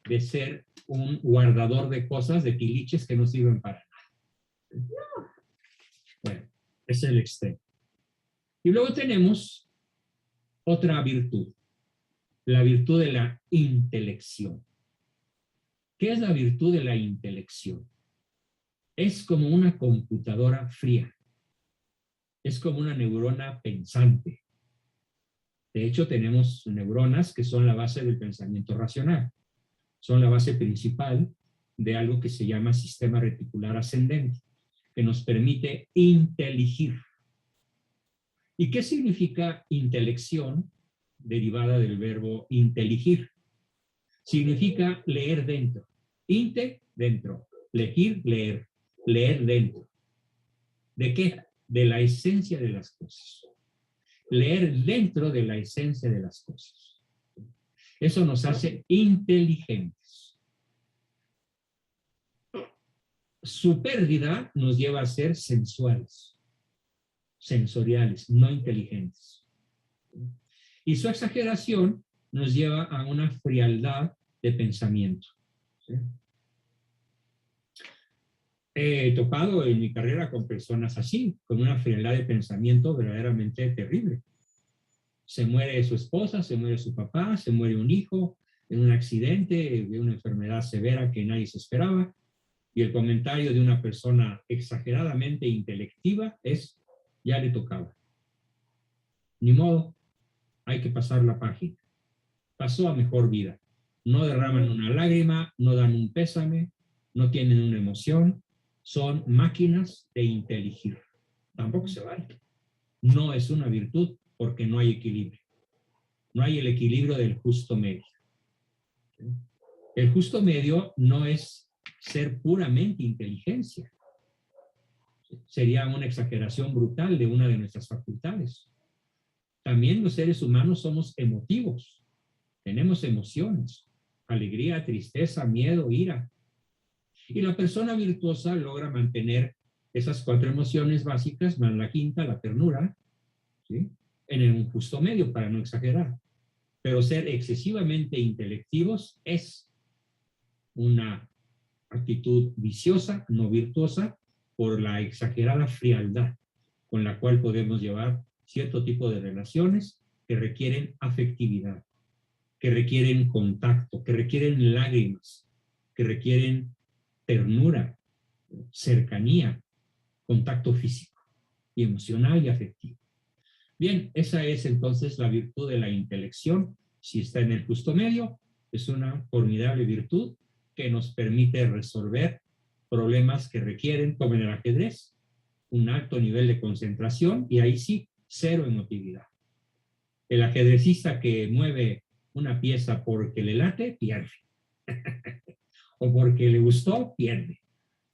de ser un guardador de cosas, de tiliches que no sirven para nada. Bueno, ese es el extremo. Y luego tenemos otra virtud, la virtud de la intelección. ¿Qué es la virtud de la intelección? Es como una computadora fría, es como una neurona pensante. De hecho, tenemos neuronas que son la base del pensamiento racional, son la base principal de algo que se llama sistema reticular ascendente, que nos permite inteligir. ¿Y qué significa intelección? Derivada del verbo inteligir. Significa leer dentro. Inte, dentro. Legir, leer. Leer dentro. ¿De qué? De la esencia de las cosas. Leer dentro de la esencia de las cosas. Eso nos hace inteligentes. Su pérdida nos lleva a ser sensuales, sensoriales, no inteligentes. Y su exageración nos lleva a una frialdad de pensamiento. ¿Sí? He topado en mi carrera con personas así, con una frialdad de pensamiento verdaderamente terrible. Se muere su esposa, se muere su papá, se muere un hijo en un accidente, de una enfermedad severa que nadie se esperaba, y el comentario de una persona exageradamente intelectiva es, ya le tocaba. Ni modo, hay que pasar la página. Pasó a mejor vida. No derraman una lágrima, no dan un pésame, no tienen una emoción, son máquinas de inteligir. Tampoco se vale. No es una virtud porque no hay equilibrio. No hay el equilibrio del justo medio. El justo medio no es ser puramente inteligencia. Sería una exageración brutal de una de nuestras facultades. También los seres humanos somos emotivos. Tenemos emociones, alegría, tristeza, miedo, ira. Y la persona virtuosa logra mantener esas 4 emociones básicas, más la quinta, la ternura, ¿sí? En un justo medio, para no exagerar. Pero ser excesivamente intelectivos es una actitud viciosa, no virtuosa, por la exagerada frialdad con la cual podemos llevar cierto tipo de relaciones que requieren afectividad, que requieren contacto, que requieren lágrimas, que requieren ternura, cercanía, contacto físico y emocional y afectivo. Bien, esa es entonces la virtud de la intelección. Si está en el justo medio, es una formidable virtud que nos permite resolver problemas que requieren, como en el ajedrez, un alto nivel de concentración y ahí sí, cero emotividad. El ajedrecista que mueve una pieza porque le late, pierde. O porque le gustó, pierde.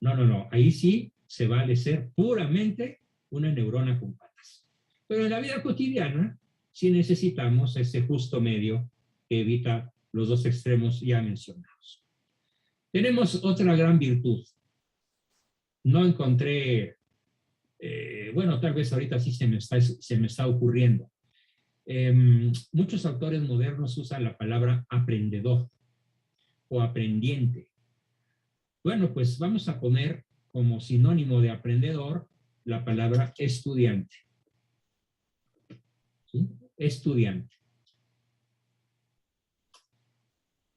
No. Ahí sí se vale ser puramente una neurona con patas. Pero en la vida cotidiana sí necesitamos ese justo medio que evita los 2 extremos ya mencionados. Tenemos otra gran virtud. No encontré, bueno, tal vez ahorita sí se me está ocurriendo. Muchos autores modernos usan la palabra aprendedor o aprendiente. Bueno, pues vamos a poner como sinónimo de aprendedor la palabra estudiante. ¿Sí? Estudiante.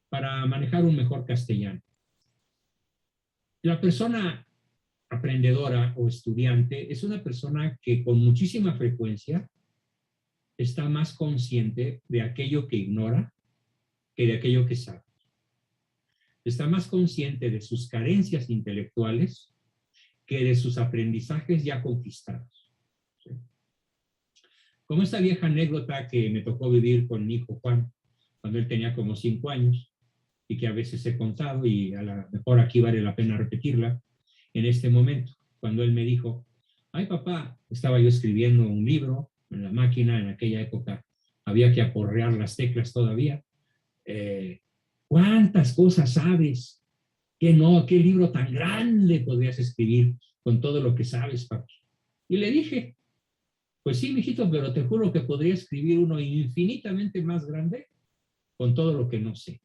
Para manejar un mejor castellano. La persona aprendedora o estudiante es una persona que con muchísima frecuencia está más consciente de aquello que ignora que de aquello que sabe. Está más consciente de sus carencias intelectuales que de sus aprendizajes ya conquistados. ¿Sí? Como esta vieja anécdota que me tocó vivir con mi hijo Juan, cuando él tenía como 5 años, y que a veces he contado, y a lo mejor aquí vale la pena repetirla, en este momento, cuando él me dijo, ay papá, estaba yo escribiendo un libro en la máquina en aquella época, había que aporrear las teclas todavía. ¿Cuántas cosas sabes? ¿Qué no? ¿Qué libro tan grande podrías escribir con todo lo que sabes, papi? Y le dije, pues sí, mijito, pero te juro que podría escribir uno infinitamente más grande con todo lo que no sé.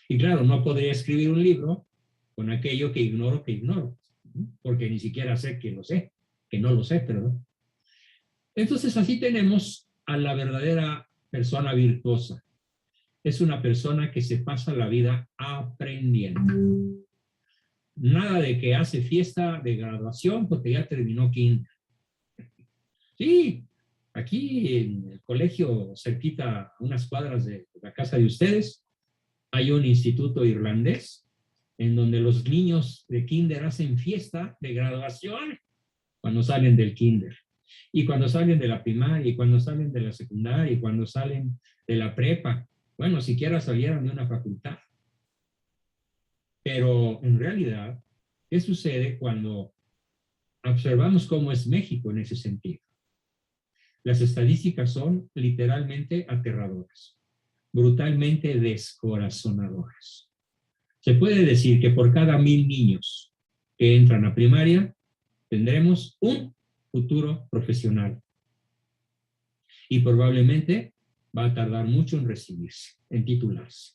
Y claro, no podría escribir un libro con aquello que ignoro, porque ni siquiera sé que lo sé, que no lo sé, perdón. Entonces así tenemos a la verdadera persona virtuosa. Es una persona que se pasa la vida aprendiendo. Nada de que hace fiesta de graduación porque ya terminó kinder. Sí, aquí en el colegio, cerquita, a unas cuadras de la casa de ustedes, hay un instituto irlandés en donde los niños de kinder hacen fiesta de graduación cuando salen del kinder. Y cuando salen de la primaria, y cuando salen de la secundaria, y cuando salen de la prepa. Bueno, siquiera salieron de una facultad. Pero en realidad, ¿qué sucede cuando observamos cómo es México en ese sentido? Las estadísticas son literalmente aterradoras, brutalmente descorazonadoras. Se puede decir que por cada 1,000 niños que entran a primaria, tendremos un futuro profesional. Y probablemente va a tardar mucho en recibirse, en titularse.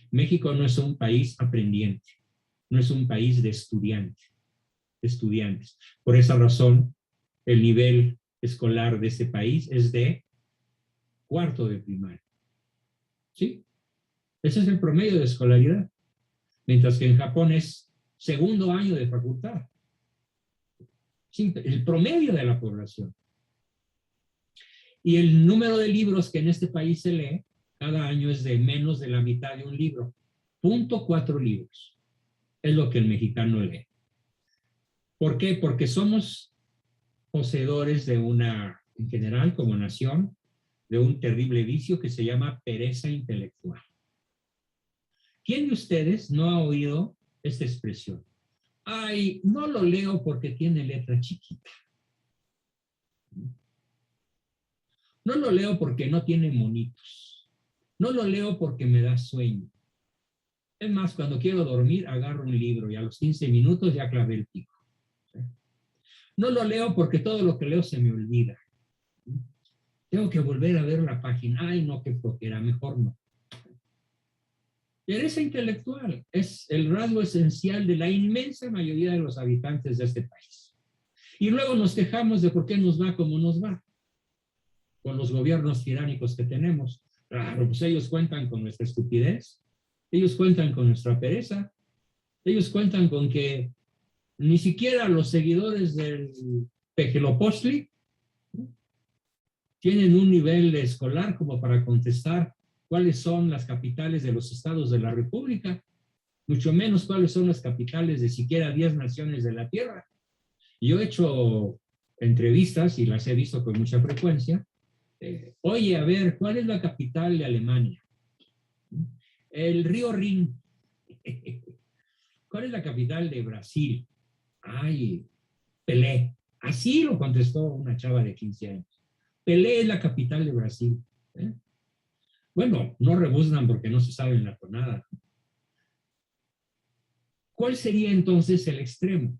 México no es un país aprendiente, no es un país de estudiantes. Por esa razón, el nivel escolar de este país es de cuarto de primaria. ¿Sí? Ese es el promedio de escolaridad. Mientras que en Japón es segundo año de facultad. Sí, el promedio de la población. Y el número de libros que en este país se lee cada año es de menos de la mitad de un libro. 0.4 libros es lo que el mexicano lee. ¿Por qué? Porque somos poseedores de una, en general como nación, de un terrible vicio que se llama pereza intelectual. ¿Quién de ustedes no ha oído esta expresión? Ay, no lo leo porque tiene letra chiquita. No lo leo porque no tiene monitos. No lo leo porque me da sueño. Es más, cuando quiero dormir, agarro un libro y a los 15 minutos ya clavé el pico. No lo leo porque todo lo que leo se me olvida. Tengo que volver a ver la página. Ay, no, qué flojera, mejor no. Pereza intelectual es el rasgo esencial de la inmensa mayoría de los habitantes de este país. Y luego nos quejamos de por qué nos va como nos va, con los gobiernos tiránicos que tenemos. Claro, pues ellos cuentan con nuestra estupidez, ellos cuentan con nuestra pereza, ellos cuentan con que ni siquiera los seguidores del Pejelopostli tienen un nivel escolar como para contestar cuáles son las capitales de los estados de la República, mucho menos cuáles son las capitales de siquiera 10 naciones de la Tierra. Yo he hecho entrevistas y las he visto con mucha frecuencia. Oye, a ver, ¿cuál es la capital de Alemania? El río Rin. ¿Cuál es la capital de Brasil? Ay, Pelé. Así lo contestó una chava de 15 años. Pelé es la capital de Brasil. Bueno, no rebuznan porque no se sabe la tonada. ¿Cuál sería entonces el extremo?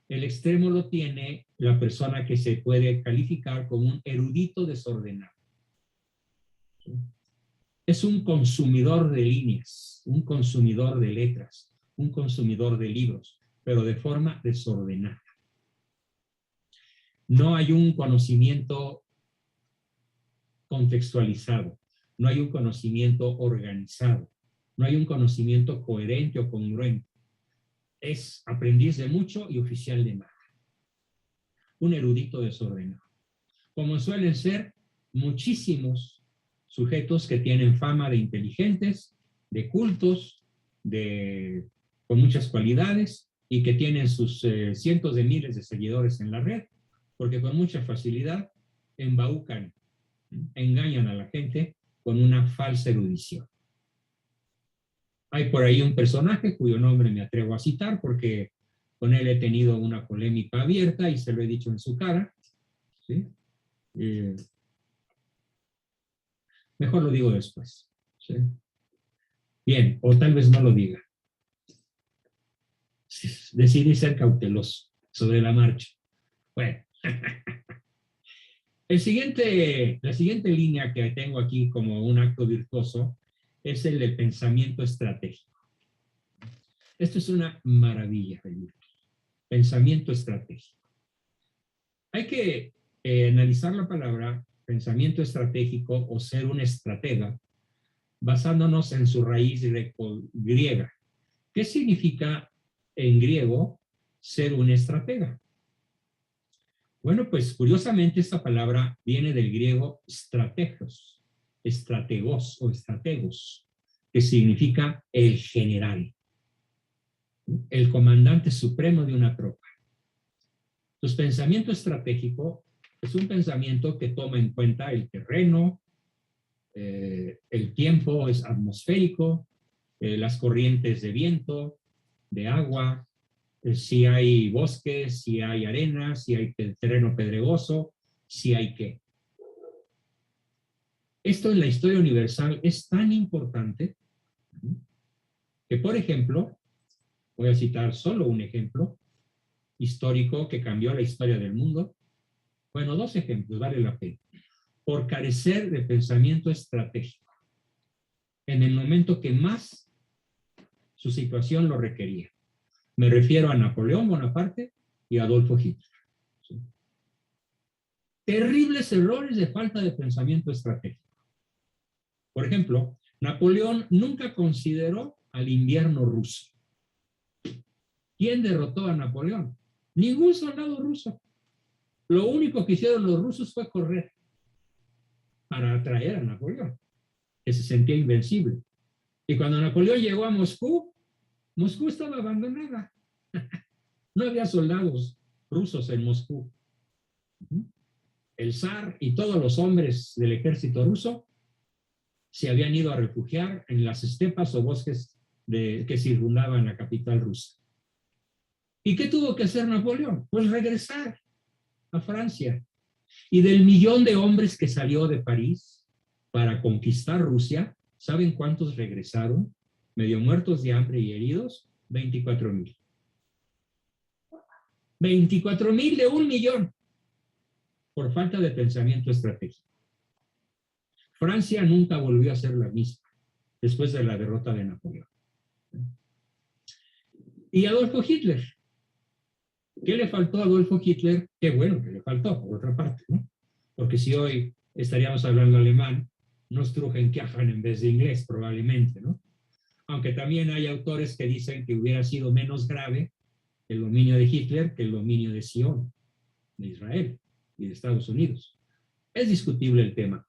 El extremo lo tiene la persona que se puede calificar como un erudito desordenado. Es un consumidor de líneas, un consumidor de letras, un consumidor de libros, pero de forma desordenada. No hay un conocimiento contextualizado, no hay un conocimiento organizado, no hay un conocimiento coherente o congruente. Es aprendiz de mucho y oficial de nada. Un erudito desordenado. Como suelen ser muchísimos sujetos que tienen fama de inteligentes, de cultos, con muchas cualidades y que tienen sus cientos de miles de seguidores en la red, porque con mucha facilidad embaucan, engañan a la gente con una falsa erudición. Hay por ahí un personaje cuyo nombre me atrevo a citar porque con él he tenido una polémica abierta y se lo he dicho en su cara, ¿sí? Eh, mejor lo digo después. ¿Sí? Bien, o tal vez no lo diga. Decidí ser cauteloso sobre la marcha. Bueno, la siguiente línea que tengo aquí como un acto virtuoso es el de pensamiento estratégico. Esto es una maravilla, Felipe. Pensamiento estratégico. Hay que analizar la palabra pensamiento estratégico o ser un estratega basándonos en su raíz griega. ¿Qué significa en griego ser un estratega? Bueno, pues curiosamente esta palabra viene del griego strategos, estrategos o estrategos, que significa el general, el comandante supremo de una tropa. Entonces, pensamiento estratégico es un pensamiento que toma en cuenta el terreno, el tiempo es atmosférico, las corrientes de viento, de agua, si hay bosques, si hay arena, si hay terreno pedregoso, si hay qué. Esto en la historia universal es tan importante que, por ejemplo, voy a citar solo un ejemplo histórico que cambió la historia del mundo. Bueno, dos ejemplos, vale la pena. Por carecer de pensamiento estratégico, en el momento que más su situación lo requería. Me refiero a Napoleón Bonaparte y Adolfo Hitler. ¿Sí? Terribles errores de falta de pensamiento estratégico. Por ejemplo, Napoleón nunca consideró al invierno ruso. ¿Quién derrotó a Napoleón? Ningún soldado ruso. Lo único que hicieron los rusos fue correr para atraer a Napoleón, que se sentía invencible. Y cuando Napoleón llegó a Moscú, Moscú estaba abandonada. No había soldados rusos en Moscú. El zar y todos los hombres del ejército ruso se habían ido a refugiar en las estepas o bosques que circundaban la capital rusa. ¿Y qué tuvo que hacer Napoleón? Pues regresar a Francia. Y del millón de hombres que salió de París para conquistar Rusia, ¿saben cuántos regresaron? Medio muertos de hambre y heridos, 24,000. 24,000 de 1,000,000 por falta de pensamiento estratégico. Francia nunca volvió a ser la misma después de la derrota de Napoleón. Y Adolfo Hitler. ¿Qué le faltó a Adolfo Hitler? Qué bueno que le faltó, por otra parte, ¿no? Porque si hoy estaríamos hablando alemán, nos trujen Kirchen en vez de inglés, probablemente, ¿no? Aunque también hay autores que dicen que hubiera sido menos grave el dominio de Hitler que el dominio de Sion, de Israel y de Estados Unidos. Es discutible el tema.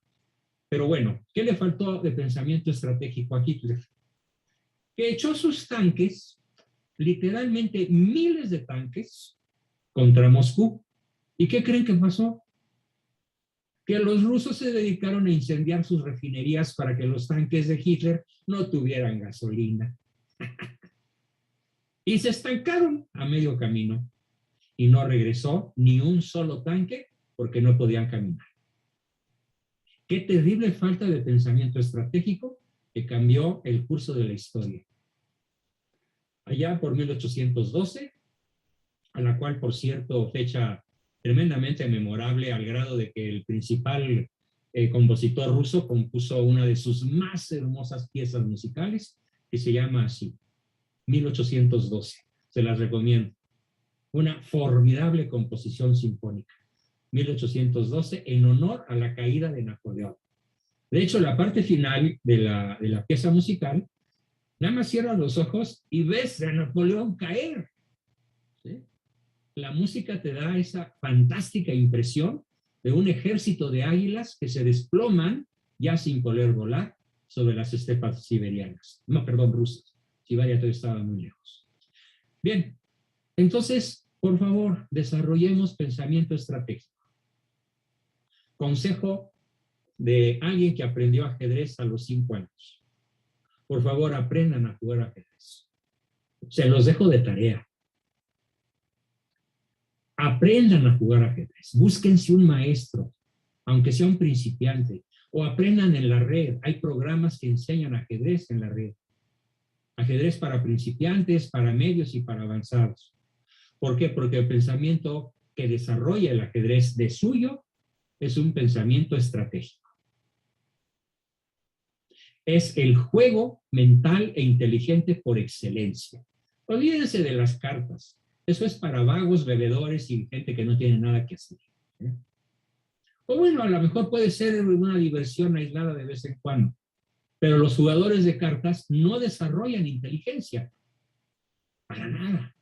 Pero bueno, ¿qué le faltó de pensamiento estratégico a Hitler? Que echó sus tanques, literalmente miles de tanques, contra Moscú. ¿Y qué creen que pasó? Que los rusos se dedicaron a incendiar sus refinerías para que los tanques de Hitler no tuvieran gasolina. Y se estancaron a medio camino. Y no regresó ni un solo tanque porque no podían caminar. Qué terrible falta de pensamiento estratégico que cambió el curso de la historia. Allá por 1812, a la cual, por cierto, fecha tremendamente memorable al grado de que el principal compositor ruso compuso una de sus más hermosas piezas musicales, que se llama así, 1812. Se las recomiendo. Una formidable composición sinfónica, 1812, en honor a la caída de Napoleón. De hecho, la parte final de la pieza musical, nada más cierras los ojos y ves a Napoleón caer. ¿Sí? La música te da esa fantástica impresión de un ejército de águilas que se desploman ya sin poder volar sobre las estepas siberianas. No, perdón, rusas. Siberia todavía estaba muy lejos. Bien, entonces, por favor, desarrollemos pensamiento estratégico. Consejo de alguien que aprendió ajedrez a los 5 años. Por favor, aprendan a jugar ajedrez. Se los dejo de tarea. Aprendan a jugar ajedrez. Búsquense un maestro. aunque sea un principiante, o aprendan en la red. Hay programas que enseñan ajedrez en la red. Ajedrez para principiantes, para medios y para avanzados. ¿Por qué? Porque el pensamiento que desarrolla el ajedrez de suyo es un pensamiento estratégico. Es el juego mental e inteligente por excelencia. Olvídense de las cartas. Eso es para vagos, bebedores y gente que no tiene nada que hacer. O bueno, a lo mejor puede ser una diversión aislada de vez en cuando. Pero los jugadores de cartas no desarrollan inteligencia. Para nada.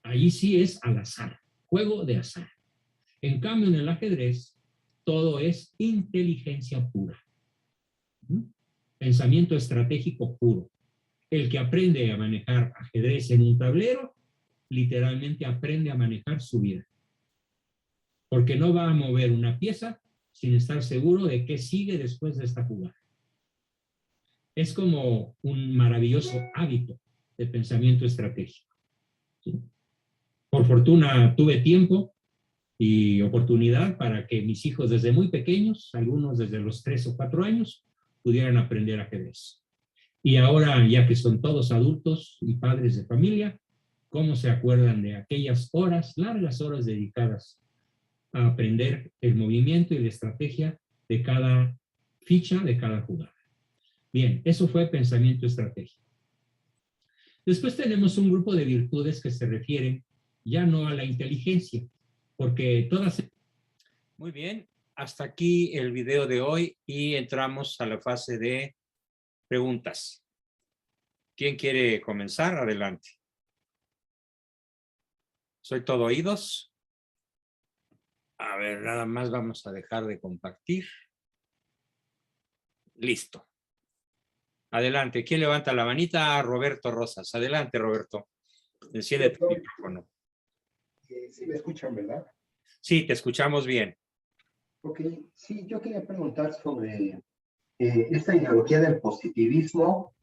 Ahí sí es al azar. Juego de azar. En cambio, en el ajedrez, todo es inteligencia pura. Pensamiento estratégico puro. El que aprende a manejar ajedrez en un tablero, literalmente aprende a manejar su vida. Porque no va a mover una pieza sin estar seguro de qué sigue después de esta jugada. Es como un maravilloso hábito de pensamiento estratégico. ¿Sí? Por fortuna tuve tiempo y oportunidad para que mis hijos desde muy pequeños, algunos desde los 3 o 4 años, pudieran aprender ajedrez. Y ahora, ya que son todos adultos y padres de familia, ¿cómo se acuerdan de aquellas horas, largas horas dedicadas a aprender el movimiento y la estrategia de cada ficha, de cada jugada? Bien, eso fue pensamiento estratégico. Después tenemos un grupo de virtudes que se refieren ya no a la inteligencia, porque todas...
Muy bien, hasta aquí el video de hoy y entramos a la fase de preguntas. ¿Quién quiere comenzar? Adelante. Soy todo oídos. A ver, nada más vamos a dejar de compartir. Listo. Adelante. ¿Quién levanta la manita? Roberto Rosas. Adelante, Roberto. Enciende tu micrófono.
Sí me escuchan, ¿verdad?
Sí, te escuchamos bien.
Ok, sí, yo quería preguntar sobre esta ideología del positivismo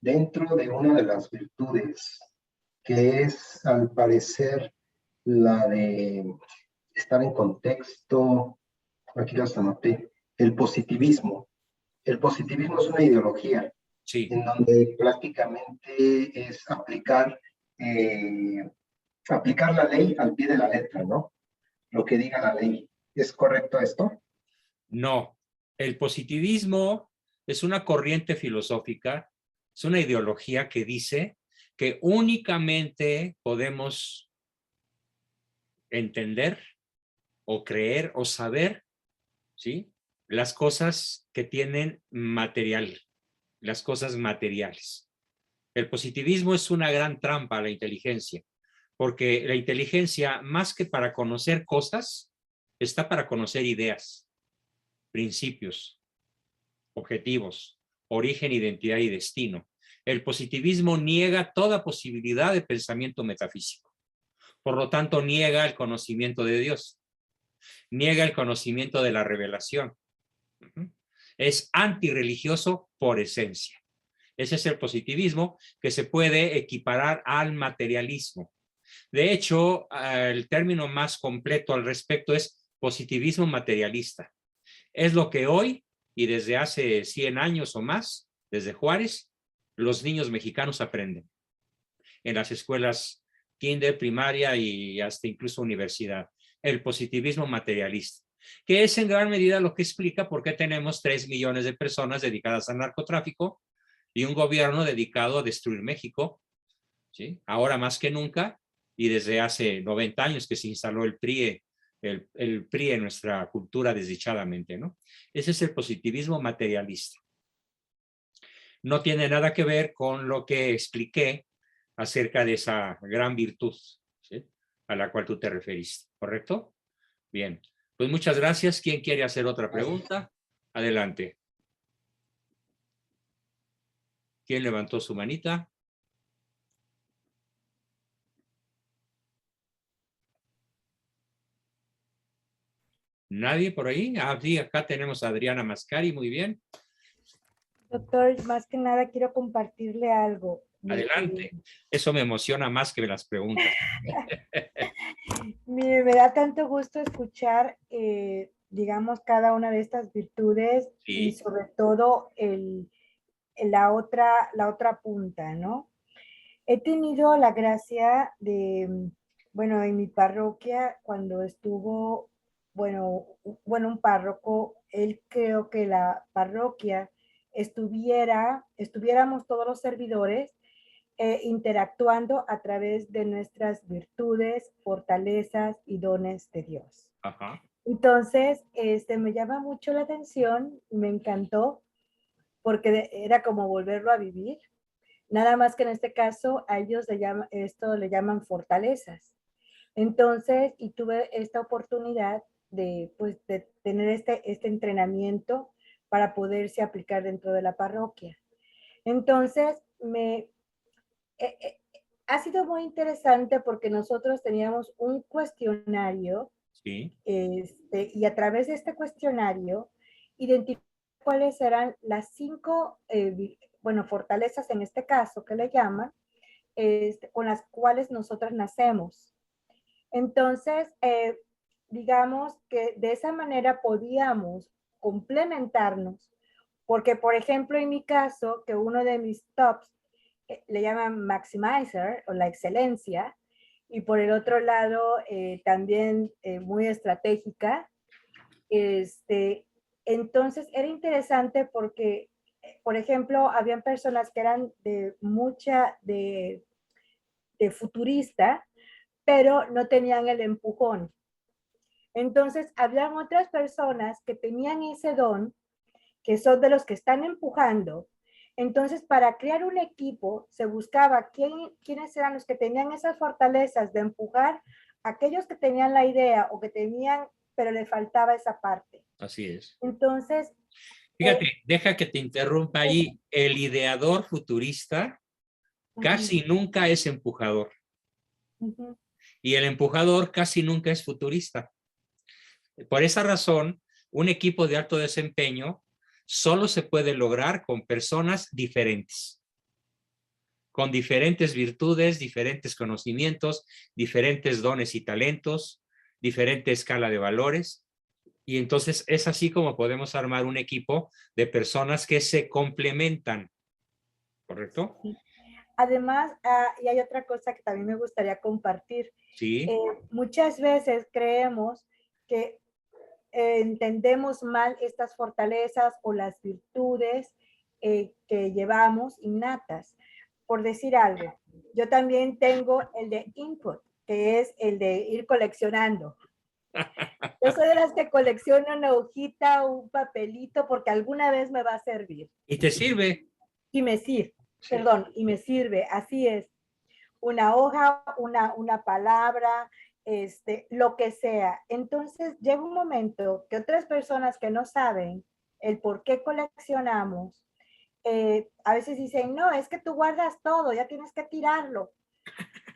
dentro de una de las virtudes, que es, al parecer, la de estar en contexto. Aquí las anoté. El positivismo. El positivismo es una ideología
Sí.
en donde prácticamente es aplicar la ley al pie de la letra, ¿no? Lo que diga la ley. ¿Es correcto esto?
No. El positivismo es una corriente filosófica, es una ideología que dice que únicamente podemos entender o creer o saber, ¿sí?, las cosas que tienen material, las cosas materiales. El positivismo es una gran trampa a la inteligencia, porque la inteligencia, más que para conocer cosas, está para conocer ideas, principios, objetivos, origen, identidad y destino. El positivismo niega toda posibilidad de pensamiento metafísico. Por lo tanto, niega el conocimiento de Dios. Niega el conocimiento de la revelación. Es antirreligioso por esencia. Ese es el positivismo, que se puede equiparar al materialismo. De hecho, el término más completo al respecto es positivismo materialista. Es lo que hoy, y desde hace 100 años o más, desde Juárez, los niños mexicanos aprenden en las escuelas kinder, primaria y hasta incluso universidad. El positivismo materialista, que es en gran medida lo que explica por qué tenemos 3 millones de personas dedicadas al narcotráfico y un gobierno dedicado a destruir México, ¿sí?, ahora más que nunca, y desde hace 90 años que se instaló el PRI en nuestra cultura desdichadamente, ¿no? Ese es el positivismo materialista. No tiene nada que ver con lo que expliqué acerca de esa gran virtud, ¿sí?, a la cual tú te referiste, ¿correcto? Bien, pues muchas gracias. ¿Quién quiere hacer otra pregunta? Adelante. ¿Quién levantó su manita? ¿Nadie por ahí? Ah, sí, acá tenemos a Adriana Mascari, muy bien.
Doctor, más que nada quiero compartirle algo.
Adelante. Eso me emociona más que las preguntas.
Mire, me da tanto gusto escuchar, digamos, cada una de estas virtudes y
Sí,
sobre todo la otra punta, ¿no? He tenido la gracia de, bueno, en mi parroquia, cuando estuvo, bueno, un párroco, él creo que la parroquia estuviéramos todos los servidores interactuando a través de nuestras virtudes, fortalezas y dones de Dios.
ajá,
Entonces, me llama mucho la atención, me encantó, porque era como volverlo a vivir. Nada más que en este caso a ellos esto le llaman fortalezas. Entonces, y tuve esta oportunidad pues, de tener este entrenamiento para poderse aplicar dentro de la parroquia. Entonces, eh, eh, ha sido muy interesante porque nosotros teníamos un cuestionario
sí,
y a través de este cuestionario identificar cuáles eran las 5, fortalezas en este caso que le llaman, con las cuales nosotros nacemos. Entonces, digamos que de esa manera podíamos complementarnos, porque por ejemplo en mi caso, que uno de mis tops le llaman maximizer o la excelencia, y por el otro lado también muy estratégica, entonces era interesante porque, por ejemplo, habían personas que eran de futurista, pero no tenían el empujón. Entonces, habían otras personas que tenían ese don, que son de los que están empujando. Entonces, para crear un equipo, se buscaba quiénes eran los que tenían esas fortalezas de empujar a aquellos que tenían la idea o que tenían, pero le faltaba esa parte.
así es.
Entonces,
Fíjate, deja que te interrumpa ahí. El ideador futurista
uh-huh,
casi nunca es empujador
uh-huh.
y el empujador casi nunca es futurista. Por esa razón, un equipo de alto desempeño solo se puede lograr con personas diferentes, con diferentes virtudes, diferentes conocimientos, diferentes dones y talentos, diferente escala de valores. Y entonces es así como podemos armar un equipo de personas que se complementan, ¿correcto?
Sí. Además, y hay otra cosa que también me gustaría compartir.
Sí,
Muchas veces creemos que entendemos mal estas fortalezas o las virtudes que llevamos innatas. Por decir algo, yo también tengo el de input, que es el de ir coleccionando. Yo soy de las que colecciono una hojita o un papelito porque alguna vez me va a servir.
y te sirve.
Y me sirve,
Sí.
perdón, y me sirve, así es. Una hoja, una palabra, lo que sea. Entonces llega un momento que otras personas que no saben el por qué coleccionamos, a veces dicen, no, es que tú guardas todo, ya tienes que tirarlo.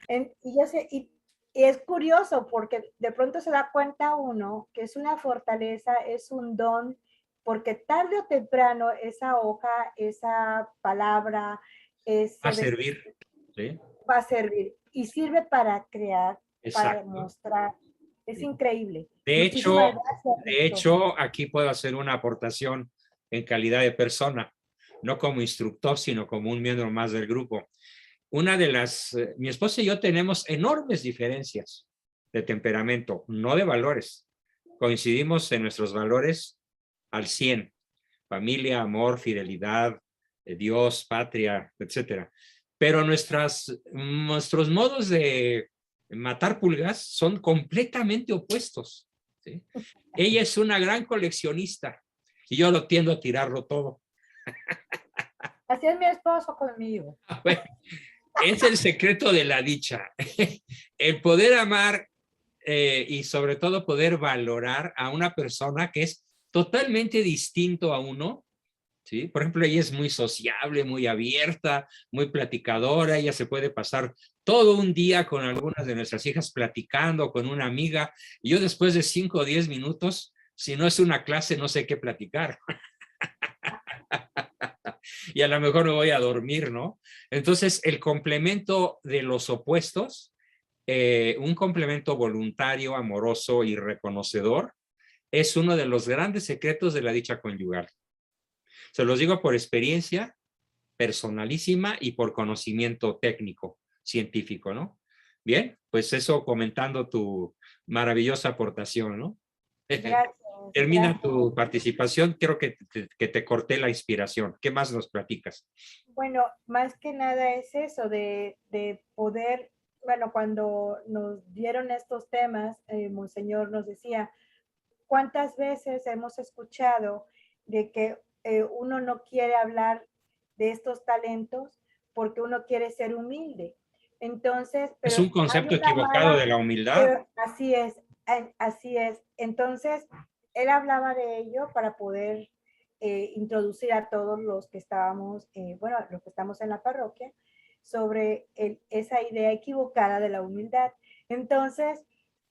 Y, yo sé, y es curioso porque de pronto se da cuenta uno que es una fortaleza, es un don, porque tarde o temprano esa hoja, esa palabra,
Va a
ese
servir. ¿Sí?
va a servir y sirve para crear, para
Exacto.
mostrar. Es
Sí.
increíble.
De
Muchísimas
hecho,
gracias,
de
doctor.
hecho, aquí puedo hacer una aportación en calidad de persona, no como instructor, sino como un miembro más del grupo. Mi esposa y yo tenemos enormes diferencias de temperamento, no de valores. Coincidimos en nuestros valores al 100, familia, amor, fidelidad, Dios, patria, etcétera. Pero nuestros modos de matar pulgas son completamente opuestos, ¿sí? Ella es una gran coleccionista y yo lo tiendo a tirarlo todo.
Así es mi esposo conmigo.
Bueno, es el secreto de la dicha. El poder amar y sobre todo poder valorar a una persona que es totalmente distinto a uno. ¿Sí? Por ejemplo, ella es muy sociable, muy abierta, muy platicadora. Ella se puede pasar todo un día con algunas de nuestras hijas platicando, con una amiga. Y yo después de 5 o 10 minutos, si no es una clase, no sé qué platicar. Y a lo mejor me voy a dormir, ¿no? Entonces, el complemento de los opuestos un complemento voluntario, amoroso y reconocedor es uno de los grandes secretos de la dicha conyugal. Se los digo por experiencia personalísima y por conocimiento técnico, científico, ¿no? Bien, pues eso comentando tu maravillosa aportación, ¿no?
Gracias.
Termina
Gracias.
tu participación, creo que te corté la inspiración. ¿Qué más nos platicas?
Bueno, más que nada es eso de poder, bueno, cuando nos dieron estos temas, Monseñor nos decía, ¿cuántas veces hemos escuchado de que uno no quiere hablar de estos talentos porque uno quiere ser humilde? Entonces,
Es
pero
un
hay
concepto
una
equivocado
mala,
de la humildad.
así es, así es. Entonces, él hablaba de ello para poder introducir a todos los que estábamos, bueno, los que estamos en la parroquia, sobre esa idea equivocada de la humildad. Entonces,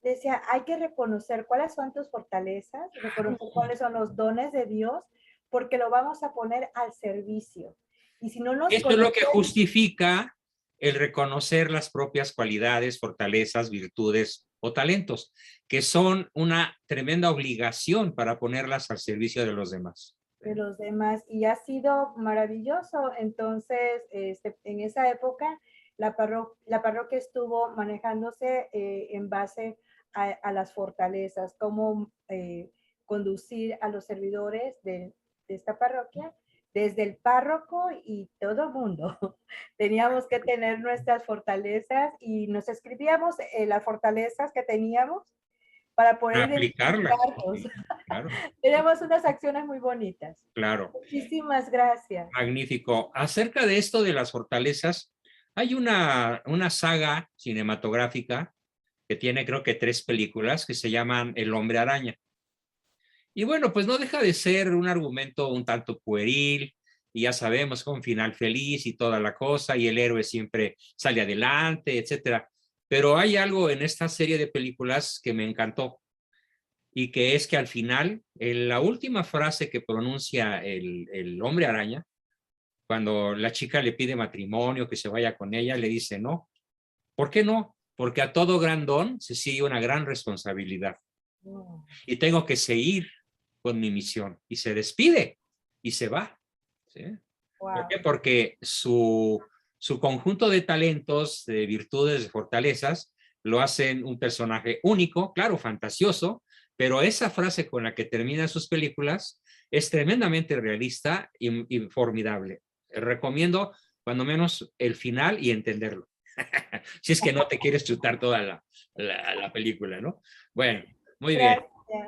decía, hay que reconocer cuáles son tus fortalezas, reconocer cuáles son los dones de Dios, porque lo vamos a poner al servicio. Y si no nos
Esto es lo que
conocemos,
justifica el reconocer las propias cualidades, fortalezas, virtudes o talentos, que son una tremenda obligación para ponerlas al servicio de los demás.
de los demás, y ha sido maravilloso. Entonces, en esa época, la parroquia estuvo manejándose en base a las fortalezas, cómo conducir a los servidores de esta parroquia, desde el párroco y todo el mundo. Teníamos que tener nuestras fortalezas y nos escribíamos las fortalezas que teníamos para
Para
poder
aplicarlas.
identificarnos.
Sí, claro.
Tenemos unas acciones muy bonitas.
Claro.
Muchísimas gracias.
Magnífico. Acerca de esto de las fortalezas, hay una saga cinematográfica que tiene creo que 3 películas que se llaman El Hombre Araña. Y bueno, pues no deja de ser un argumento un tanto pueril, y ya sabemos, con final feliz y toda la cosa, y el héroe siempre sale adelante, etcétera. Pero hay algo en esta serie de películas que me encantó, y que es que al final, en la última frase que pronuncia el Hombre Araña, cuando la chica le pide matrimonio, que se vaya con ella, le dice no. ¿Por qué no? Porque a todo gran don se sigue una gran responsabilidad. Y tengo que seguir con mi misión. Y se despide y se va. ¿Sí?
Wow.
¿Por qué? Porque su conjunto de talentos, de virtudes, de fortalezas, lo hacen un personaje único, claro, fantasioso, pero esa frase con la que terminan sus películas es tremendamente realista y formidable. Recomiendo cuando menos el final y entenderlo. Si es que no te quieres chutar toda la película, ¿no? Bueno, muy bien.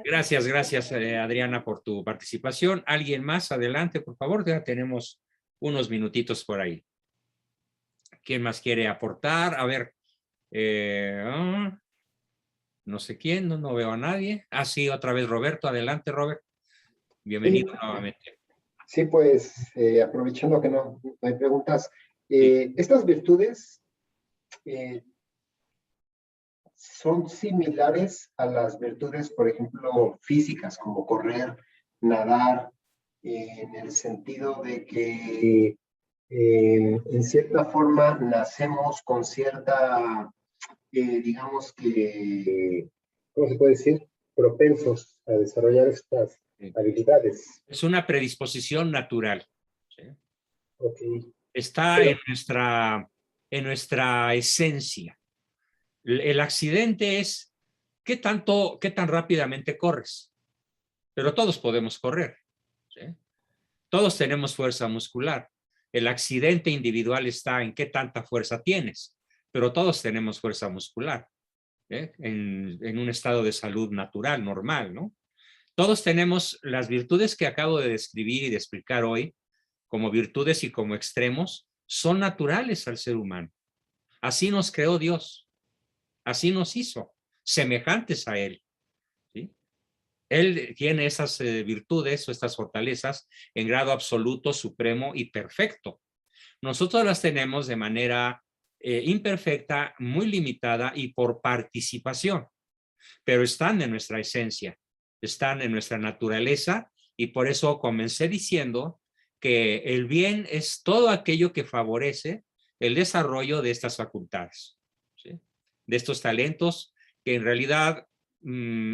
Gracias, Adriana, por tu participación. ¿Alguien más? Adelante, por favor. Ya tenemos unos minutitos por ahí. ¿Quién más quiere aportar? A ver, no sé quién, no veo a nadie. Ah, sí, otra vez Roberto. Adelante, Robert. Bienvenido nuevamente.
Sí, pues aprovechando que no hay preguntas,
Sí.
estas virtudes son similares a las virtudes, por ejemplo, físicas, como correr, nadar, en el sentido de que en cierta forma nacemos con cierta, digamos que, ¿cómo se puede decir? Propensos a desarrollar estas habilidades.
Es una predisposición natural. ¿Sí?
Okay.
Está en nuestra esencia. El accidente es qué tan rápidamente corres. Pero todos podemos correr. ¿Sí? Todos tenemos fuerza muscular. El accidente individual está en qué tanta fuerza tienes, pero todos tenemos fuerza muscular, ¿eh? En un estado de salud natural, normal, ¿no? Todos tenemos las virtudes que acabo de describir y de explicar hoy, como virtudes y como extremos, son naturales al ser humano. Así nos creó Dios, así nos hizo, semejantes a Él. ¿Sí? Él tiene esas virtudes o estas fortalezas en grado absoluto, supremo y perfecto. Nosotros las tenemos de manera imperfecta, muy limitada y por participación, pero están en nuestra esencia, están en nuestra naturaleza, y por eso comencé diciendo que el bien es todo aquello que favorece el desarrollo de estas facultades. ¿Sí? de estos talentos que en realidad,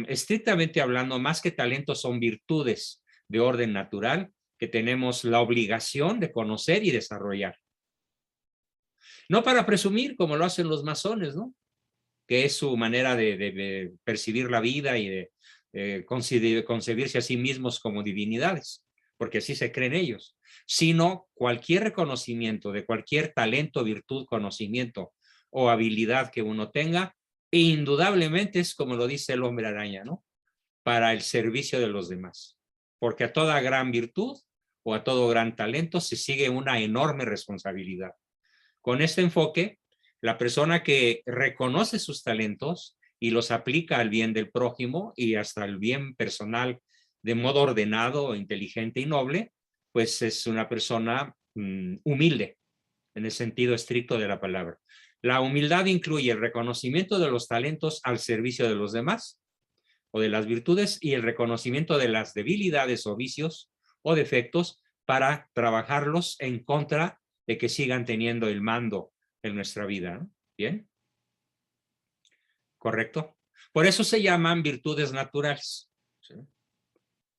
estrictamente hablando, más que talentos son virtudes de orden natural que tenemos la obligación de conocer y desarrollar. No para presumir como lo hacen los masones, ¿no? Que es su manera de percibir la vida y de concebirse a sí mismos como divinidades, porque así se creen ellos, sino cualquier reconocimiento de cualquier talento, virtud, conocimiento o habilidad que uno tenga, e indudablemente es como lo dice el hombre araña, ¿no? Para el servicio de los demás, porque a toda gran virtud o a todo gran talento se sigue una enorme responsabilidad. Con este enfoque, la persona que reconoce sus talentos y los aplica al bien del prójimo y hasta el bien personal de modo ordenado, inteligente y noble, pues es una persona humilde en el sentido estricto de la palabra. La humildad incluye el reconocimiento de los talentos al servicio de los demás o de las virtudes y el reconocimiento de las debilidades o vicios o defectos para trabajarlos en contra de que sigan teniendo el mando en nuestra vida, ¿no? ¿Bien? ¿Correcto? Por eso se llaman virtudes naturales, ¿sí?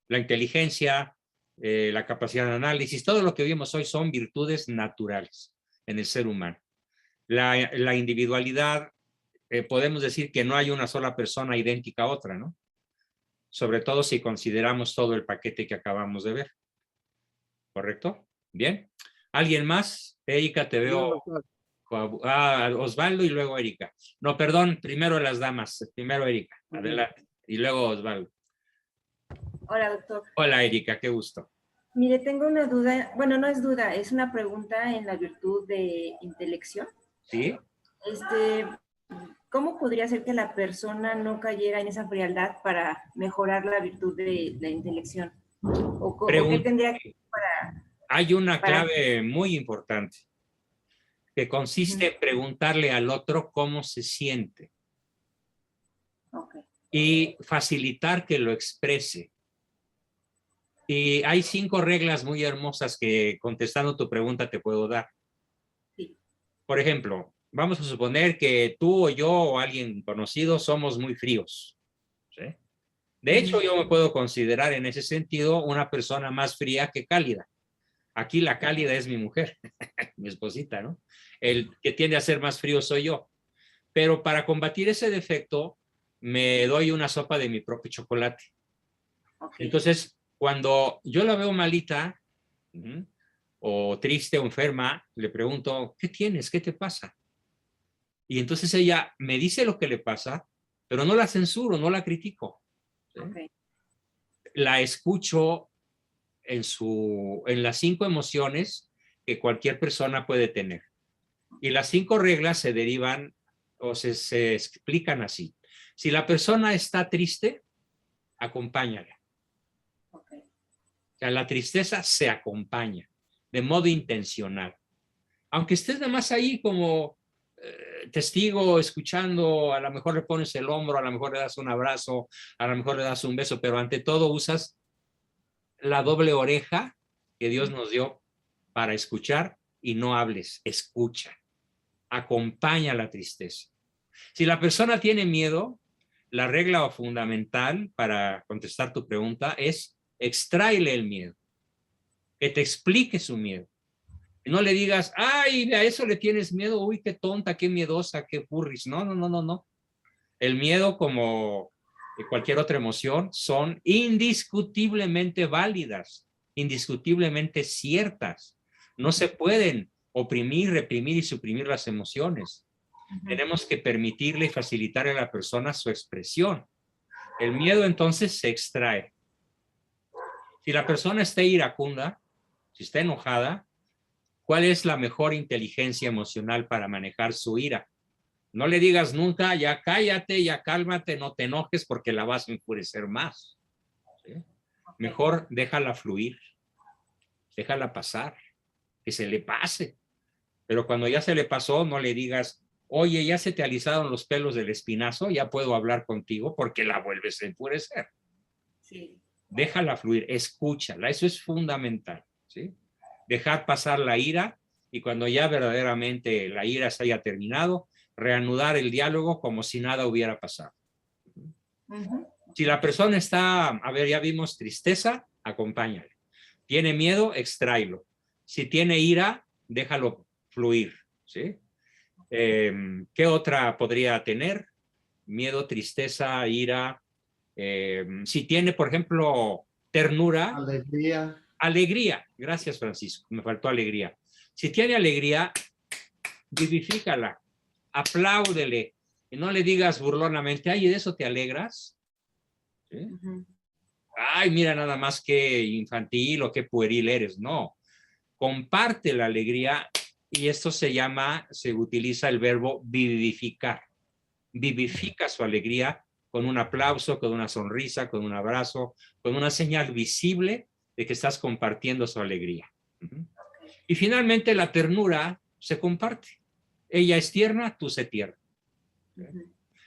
La inteligencia, la capacidad de análisis, todo lo que vimos hoy son virtudes naturales en el ser humano. La individualidad, podemos decir que no hay una sola persona idéntica a otra, ¿no? Sobre todo si consideramos todo el paquete que acabamos de ver. ¿Correcto? Bien. ¿Alguien más? Erika, te veo. Osvaldo y luego Erika. No, perdón, primero las damas. Primero Erika, adelante. Y luego Osvaldo.
Hola, doctor.
Hola, Erika, qué gusto.
Mire, tengo una duda, bueno, no es duda, es una pregunta en la virtud de intelección.
¿Sí?
¿Cómo podría ser que la persona no cayera en esa frialdad para mejorar la virtud de la intelección? ¿O qué tendría que hacer para...?
Hay una clave muy importante que consiste en preguntarle al otro cómo se siente.
Okay.
Y facilitar que lo exprese. Y hay 5 reglas muy hermosas que, contestando tu pregunta, te puedo dar.
Sí.
Por ejemplo, vamos a suponer que tú o yo o alguien conocido somos muy fríos, ¿sí? De hecho, yo me puedo considerar en ese sentido una persona más fría que cálida. Aquí la cálida es mi mujer, mi esposita, ¿no? El que tiende a ser más frío soy yo. Pero para combatir ese defecto, me doy una sopa de mi propio chocolate. Okay. Entonces, cuando yo la veo malita, o triste o enferma, le pregunto, ¿qué tienes? ¿Qué te pasa? Y entonces ella me dice lo que le pasa, pero no la censuro, no la critico, ¿sí? Okay. La escucho en las 5 emociones que cualquier persona puede tener. Y las 5 reglas se derivan o se explican así. Si la persona está triste, acompáñala. Okay. O sea, la tristeza se acompaña de modo intencional. Aunque estés nada más ahí como testigo, escuchando, a lo mejor le pones el hombro, a lo mejor le das un abrazo, a lo mejor le das un beso, pero ante todo usas la doble oreja que Dios nos dio para escuchar y no hables, escucha. Acompaña la tristeza. Si la persona tiene miedo, la regla fundamental para contestar tu pregunta es extráele el miedo. Que te explique su miedo. No le digas, ay, a eso le tienes miedo, uy, qué tonta, qué miedosa, qué furris. No, no, no, no, no. El miedo, como cualquier otra emoción, son indiscutiblemente válidas, indiscutiblemente ciertas. No se pueden oprimir, reprimir y suprimir las emociones. Tenemos que permitirle y facilitarle a la persona su expresión. El miedo entonces se extrae. Si la persona está iracunda, si está enojada, ¿cuál es la mejor inteligencia emocional para manejar su ira? No le digas nunca, ya cállate, ya cálmate, no te enojes porque la vas a enfurecer más. ¿Sí? Mejor déjala fluir, déjala pasar, que se le pase. Pero cuando ya se le pasó, no le digas, oye, ya se te alisaron los pelos del espinazo, ya puedo hablar contigo porque la vuelves a enfurecer. Sí. Déjala fluir, escúchala, eso es fundamental, ¿sí? Dejar pasar la ira y cuando ya verdaderamente la ira se haya terminado, reanudar el diálogo como si nada hubiera pasado. Si la persona está, a ver, ya vimos tristeza, acompáñale. Tiene miedo, extráelo. Si tiene ira, déjalo fluir, ¿sí? ¿Qué otra podría tener? Miedo, tristeza, ira. Si tiene, por ejemplo, ternura.
Alegría.
Alegría. Gracias, Francisco. Me faltó alegría. Si tiene alegría, vivifícala. Apláudele. Y no le digas burlonamente, ay, ¿y de eso te alegras? ¿Sí? Ay, mira nada más qué infantil o qué pueril eres. No. Comparte la alegría y esto se utiliza el verbo vivificar. Vivifica su alegría con un aplauso, con una sonrisa, con un abrazo, con una señal visible de que estás compartiendo su alegría. Y finalmente la ternura se comparte. Ella es tierna, tú sé tierno.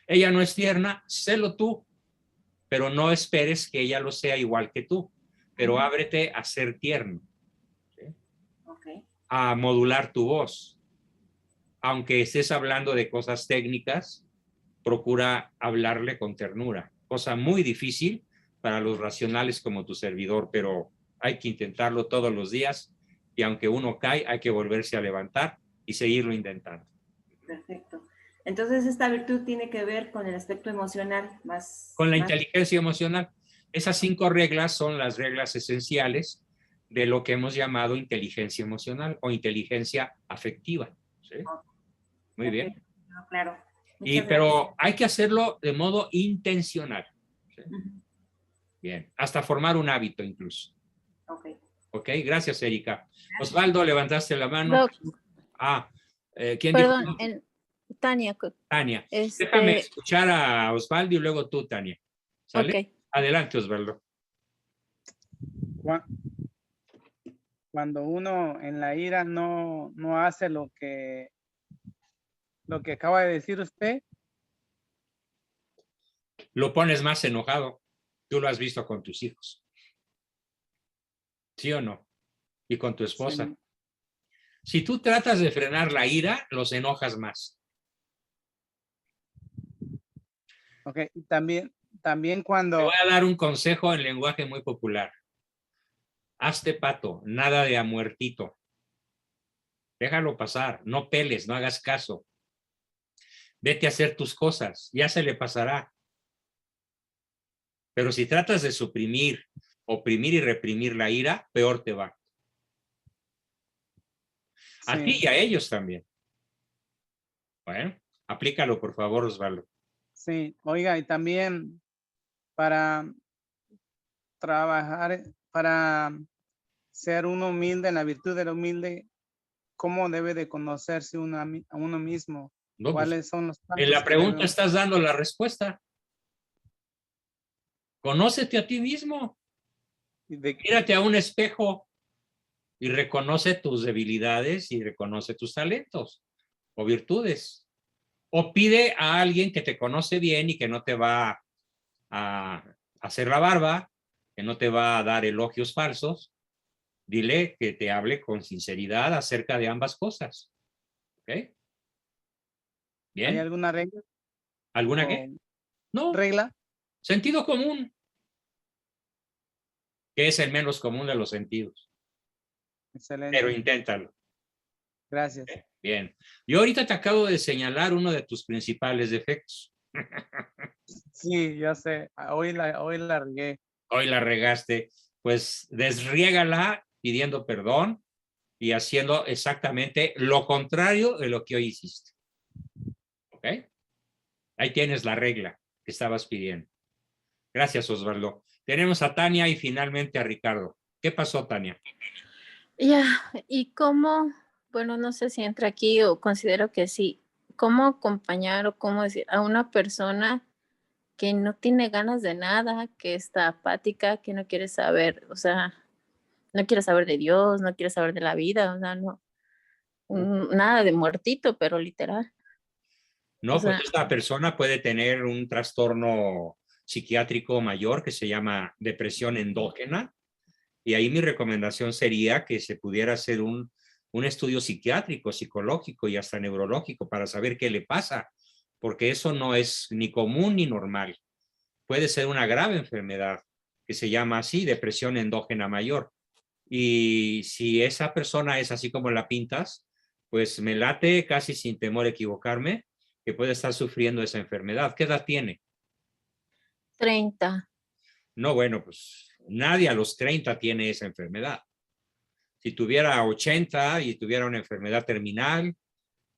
Ella no es tierna, sélo tú, pero no esperes que ella lo sea igual que tú, pero ábrete a ser tierno, ¿sí? A modular tu voz. Aunque estés hablando de cosas técnicas, procura hablarle con ternura, cosa muy difícil para los racionales como tu servidor, pero hay que intentarlo todos los días y aunque uno cae, hay que volverse a levantar y seguirlo intentando.
Perfecto. Entonces, esta virtud tiene que ver con el aspecto emocional más...
Con la inteligencia emocional. Esas 5 reglas son las reglas esenciales de lo que hemos llamado inteligencia emocional o inteligencia afectiva. ¿Sí? Muy bien.
Claro.
Pero hay que hacerlo de modo intencional. ¿Sí? Bien, hasta formar un hábito incluso. Ok, gracias, Erika. Osvaldo, levantaste la mano. ¿Quién
Perdón,
dijo?
Tania.
Tania. Déjame escuchar a Osvaldo y luego tú, Tania. ¿Sale?
Okay.
Adelante, Osvaldo.
Cuando uno en la ira no hace lo que acaba de decir usted.
Lo pones más enojado. Tú lo has visto con tus hijos. ¿Sí o no? Y con tu esposa. Sí. Si tú tratas de frenar la ira, los enojas más.
Ok, también cuando...
Te voy a dar un consejo en lenguaje muy popular. Hazte pato, nada de a muertito. Déjalo pasar, no peles, no hagas caso. Vete a hacer tus cosas, ya se le pasará. Pero si tratas de suprimir, oprimir y reprimir la ira, peor te va. A ti y a ellos también. Bueno, aplícalo, por favor, Osvaldo.
Sí, oiga, y también para trabajar, para ser uno humilde, en la virtud del humilde, ¿cómo debe de conocerse a uno mismo?
No,
¿Cuáles son los pasos?
En la pregunta estás dando la respuesta. Conócete a ti mismo. Mírate a un espejo y reconoce tus debilidades y reconoce tus talentos o virtudes. O pide a alguien que te conoce bien y que no te va a hacer la barba, que no te va a dar elogios falsos. Dile que te hable con sinceridad acerca de ambas cosas. ¿Ok? ¿Bien?
¿Hay alguna regla?
¿Alguna qué? No.
¿Regla?
Sentido común. Que es el menos común de los sentidos.
Excelente.
Pero inténtalo.
Gracias.
Bien. Yo ahorita te acabo de señalar uno de tus principales defectos.
Sí, ya sé. Hoy la regué.
Hoy la regaste. Pues desriégala pidiendo perdón y haciendo exactamente lo contrario de lo que hoy hiciste. ¿Ok? Ahí tienes la regla que estabas pidiendo. Gracias, Osvaldo. Tenemos a Tania y finalmente a Ricardo. ¿Qué pasó, Tania?
Ya, ¿y cómo? Bueno, no sé si entra aquí o considero que sí. ¿Cómo acompañar o cómo decir a una persona que no tiene ganas de nada, que está apática, que no quiere saber, o sea, no quiere saber de Dios, no quiere saber de la vida, o sea, no, nada de muertito, pero literal?
No, o sea, pues esta persona puede tener un trastorno psiquiátrico mayor que se llama depresión endógena. Y ahí mi recomendación sería que se pudiera hacer un un estudio psiquiátrico, psicológico y hasta neurológico para saber qué le pasa, porque eso no es ni común ni normal. Puede ser una grave enfermedad que se llama así, depresión endógena mayor. Y si esa persona es así como la pintas, pues me late casi sin temor a equivocarme que puede estar sufriendo esa enfermedad. ¿Qué edad tiene?
30.
No, bueno, pues nadie a los 30 tiene esa enfermedad. Si tuviera 80 y tuviera una enfermedad terminal,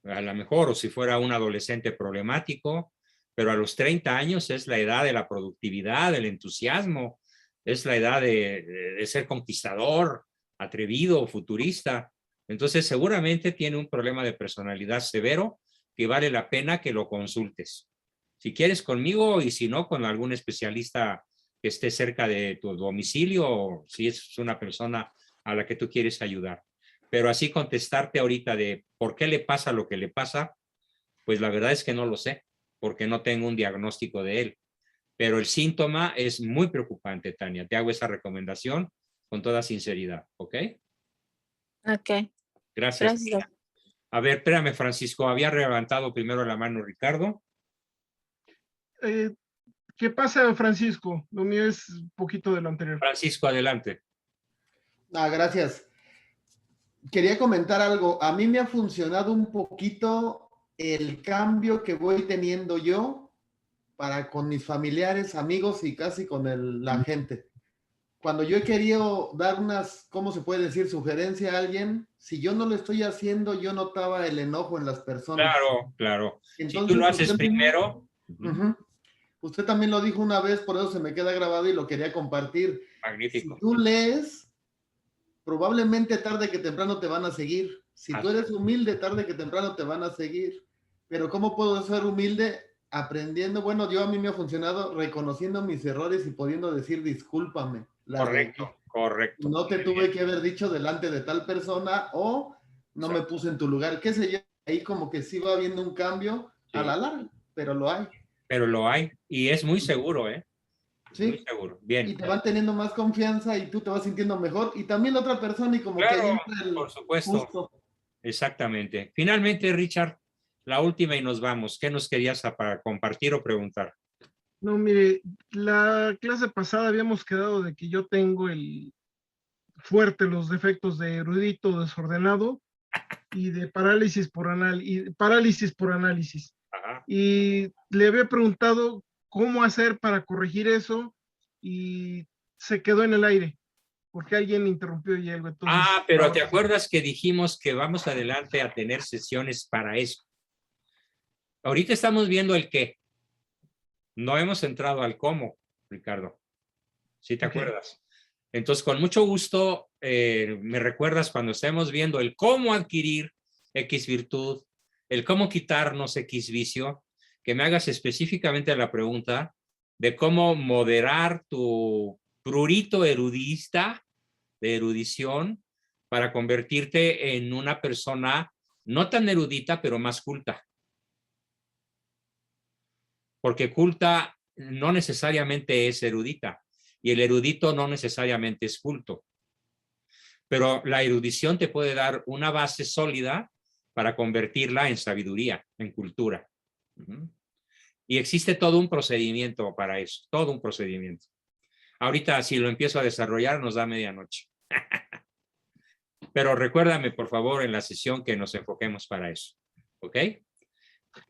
a lo mejor, o si fuera un adolescente problemático, pero a los 30 años es la edad de la productividad, del entusiasmo, es la edad de ser conquistador, atrevido, futurista. Entonces seguramente tiene un problema de personalidad severo que vale la pena que lo consultes. Si quieres conmigo y si no con algún especialista que esté cerca de tu domicilio, o si es una persona a la que tú quieres ayudar. Pero así contestarte ahorita de por qué le pasa lo que le pasa, pues la verdad es que no lo sé, porque no tengo un diagnóstico de él. Pero el síntoma es muy preocupante, Tania. Te hago esa recomendación con toda sinceridad, ¿ok?
Ok.
Gracias.
Gracias.
A ver, espérame, Francisco. Había levantado primero la mano Ricardo.
¿Qué pasa, Francisco? Lo mío es un poquito de lo anterior.
Francisco, adelante.
Gracias. Quería comentar algo. A mí me ha funcionado un poquito el cambio que voy teniendo yo para con mis familiares, amigos y casi con la gente. Cuando yo he querido dar unas, ¿cómo se puede decir? Sugerencia a alguien, si yo no lo estoy haciendo, yo notaba el enojo en las personas.
Claro, claro.
Entonces,
si tú lo haces primero.
Usted también lo dijo una vez, por eso se me queda grabado y lo quería compartir.
Magnífico.
Si tú lees, probablemente tarde que temprano te van a seguir. Si tú eres humilde, tarde que temprano te van a seguir. Pero ¿cómo puedo ser humilde? Aprendiendo, bueno, a mí me ha funcionado reconociendo mis errores y pudiendo decir discúlpame.
Correcto.
No te tuve que haber dicho delante de tal persona o no me puse en tu lugar. Qué sé yo, ahí como que sí va habiendo un cambio a la larga, pero lo hay.
Pero lo hay y es muy seguro, ¿eh?
Sí.
Muy seguro. Bien.
Y te van teniendo más confianza y tú te vas sintiendo mejor y también la otra persona y como que ahí entra el
por supuesto.
justo.
Exactamente. Finalmente, Richard, la última y nos vamos. ¿Qué nos querías para compartir o preguntar?
No, mire, la clase pasada habíamos quedado de que yo tengo los defectos de erudito desordenado y de parálisis por análisis.
Ajá.
Y le había preguntado cómo hacer para corregir eso y se quedó en el aire porque alguien interrumpió y algo. Entonces,
pero ¿te acuerdas que dijimos que vamos adelante a tener sesiones para eso? Ahorita estamos viendo el qué. No hemos entrado al cómo, Ricardo. ¿Sí te acuerdas? Entonces, con mucho gusto, me recuerdas cuando estemos viendo el cómo adquirir X virtud, el cómo quitarnos X vicio, que me hagas específicamente la pregunta de cómo moderar tu prurito erudista de erudición para convertirte en una persona no tan erudita, pero más culta. Porque culta no necesariamente es erudita y el erudito no necesariamente es culto. Pero la erudición te puede dar una base sólida para convertirla en sabiduría, en cultura. Y existe todo un procedimiento para eso, todo un procedimiento. Ahorita si lo empiezo a desarrollar nos da medianoche. Pero recuérdame por favor en la sesión que nos enfoquemos para eso. ¿Ok?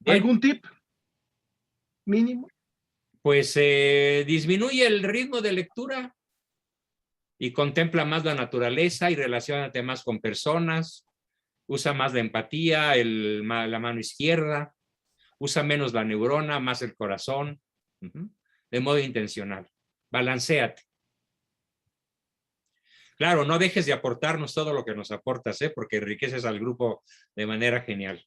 ¿Algún tip mínimo?
Pues disminuye el ritmo de lectura y contempla más la naturaleza y relaciónate más con personas. Usa más la empatía, la mano izquierda. Usa menos la neurona, más el corazón. De modo intencional. Balanceate. Claro, no dejes de aportarnos todo lo que nos aportas, porque enriqueces al grupo de manera genial.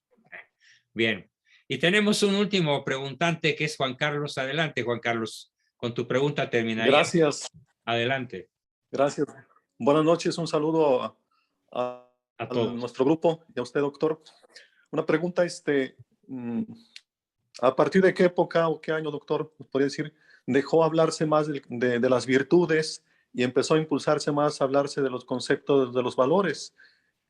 Bien. Y tenemos un último preguntante que es Juan Carlos. Adelante, Juan Carlos. Con tu pregunta terminaría.
Gracias.
Adelante.
Gracias. Buenas noches. Un saludo a nuestro grupo y a usted, doctor. Una pregunta, ¿a partir de qué época o qué año, doctor, nos podría decir, dejó hablarse más de las virtudes y empezó a impulsarse más a hablarse de los conceptos, de los valores?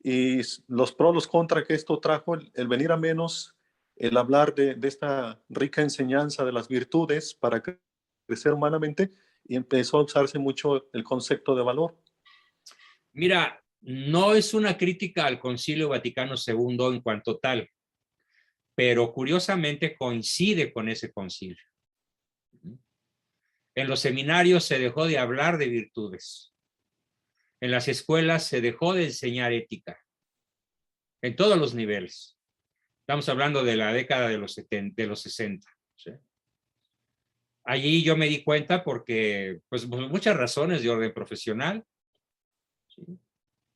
y los pros, los contras que esto trajo, el venir a menos, el hablar de esta rica enseñanza de las virtudes para crecer humanamente, y empezó a usarse mucho el concepto de valor.
Mira, no es una crítica al Concilio Vaticano II en cuanto tal, pero curiosamente coincide con ese concilio. En los seminarios se dejó de hablar de virtudes. En las escuelas se dejó de enseñar ética. En todos los niveles. Estamos hablando de la década de los 60. ¿Sí? Allí yo me di cuenta porque, pues, por muchas razones de orden profesional, ¿sí?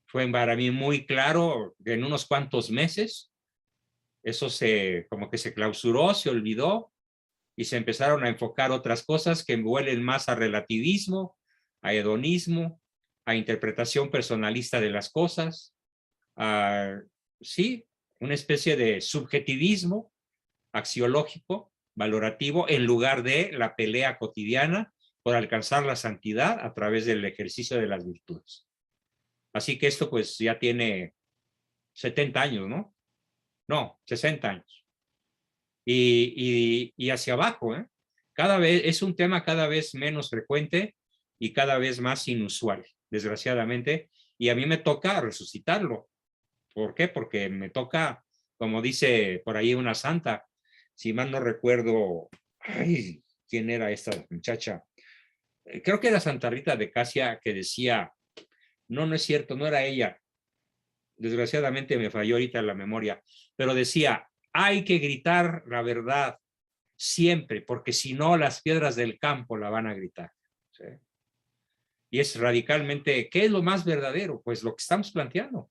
Fue para mí muy claro que en unos cuantos meses eso como que se clausuró, se olvidó y se empezaron a enfocar otras cosas que huelen más a relativismo, a hedonismo, a interpretación personalista de las cosas, sí, una especie de subjetivismo axiológico, valorativo, en lugar de la pelea cotidiana por alcanzar la santidad a través del ejercicio de las virtudes. Así que esto pues ya tiene 70 años, ¿no? No, 60 años. Y hacia abajo, ¿eh? Cada vez es un tema cada vez menos frecuente y cada vez más inusual, desgraciadamente, y a mí me toca resucitarlo. ¿Por qué? Porque me toca, como dice por ahí una santa, si mal no recuerdo, ay, ¿quién era esta muchacha? Creo que era Santa Rita de Casia, que decía, no es cierto, no era ella, desgraciadamente me falló ahorita la memoria, pero decía, hay que gritar la verdad siempre, porque si no las piedras del campo la van a gritar. ¿Sí? Y es radicalmente, ¿qué es lo más verdadero? Pues lo que estamos planteando.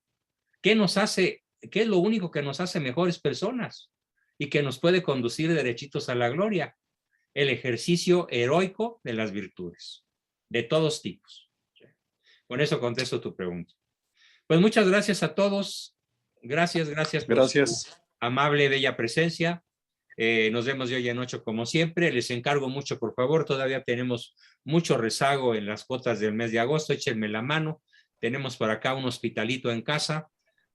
¿Qué es lo único que nos hace mejores personas y que nos puede conducir derechitos a la gloria? El ejercicio heroico de las virtudes, de todos tipos. Con eso contesto tu pregunta. Pues muchas gracias a todos. Gracias por su amable, bella presencia. Nos vemos de hoy en 8 como siempre. Les encargo mucho, por favor. Todavía tenemos mucho rezago en las cuotas del mes de agosto. Échenme la mano. Tenemos por acá un hospitalito en casa.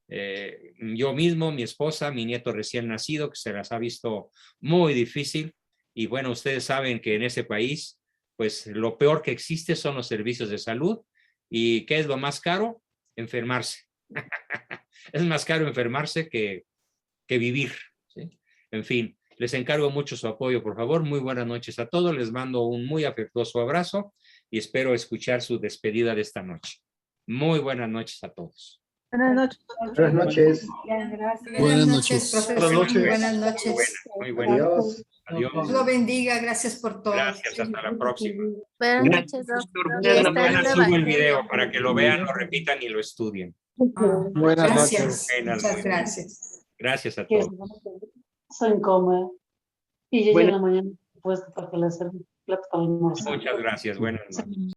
Yo mismo, mi esposa, mi nieto recién nacido, que se las ha visto muy difícil. Y bueno, ustedes saben que en ese país, pues lo peor que existe son los servicios de salud. ¿Y qué es lo más caro? Enfermarse. Es más caro enfermarse que vivir. ¿Sí? En fin, les encargo mucho su apoyo, por favor. Muy buenas noches a todos. Les mando un muy afectuoso abrazo y espero escuchar su despedida de esta noche. Muy buenas noches a todos.
Buenas noches.
Buenas noches.
Buenas noches, profesor.
Buenas noches.
Buenas noches.
Muy buenas.
Adiós.
Adiós.
Dios lo bendiga. Gracias por todo.
Gracias, hasta la próxima.
Buenas noches, doctor.
Mañana subo el video para que lo vean, lo repitan y lo estudien.
Buenas
Gracias.
Buenas
Muchas
noches.
gracias.
Gracias a todos.
Soy incómoda. Y yo llego en la mañana puesto para que le hacer plato para el almuerzo.
Muchas gracias. Buenas noches.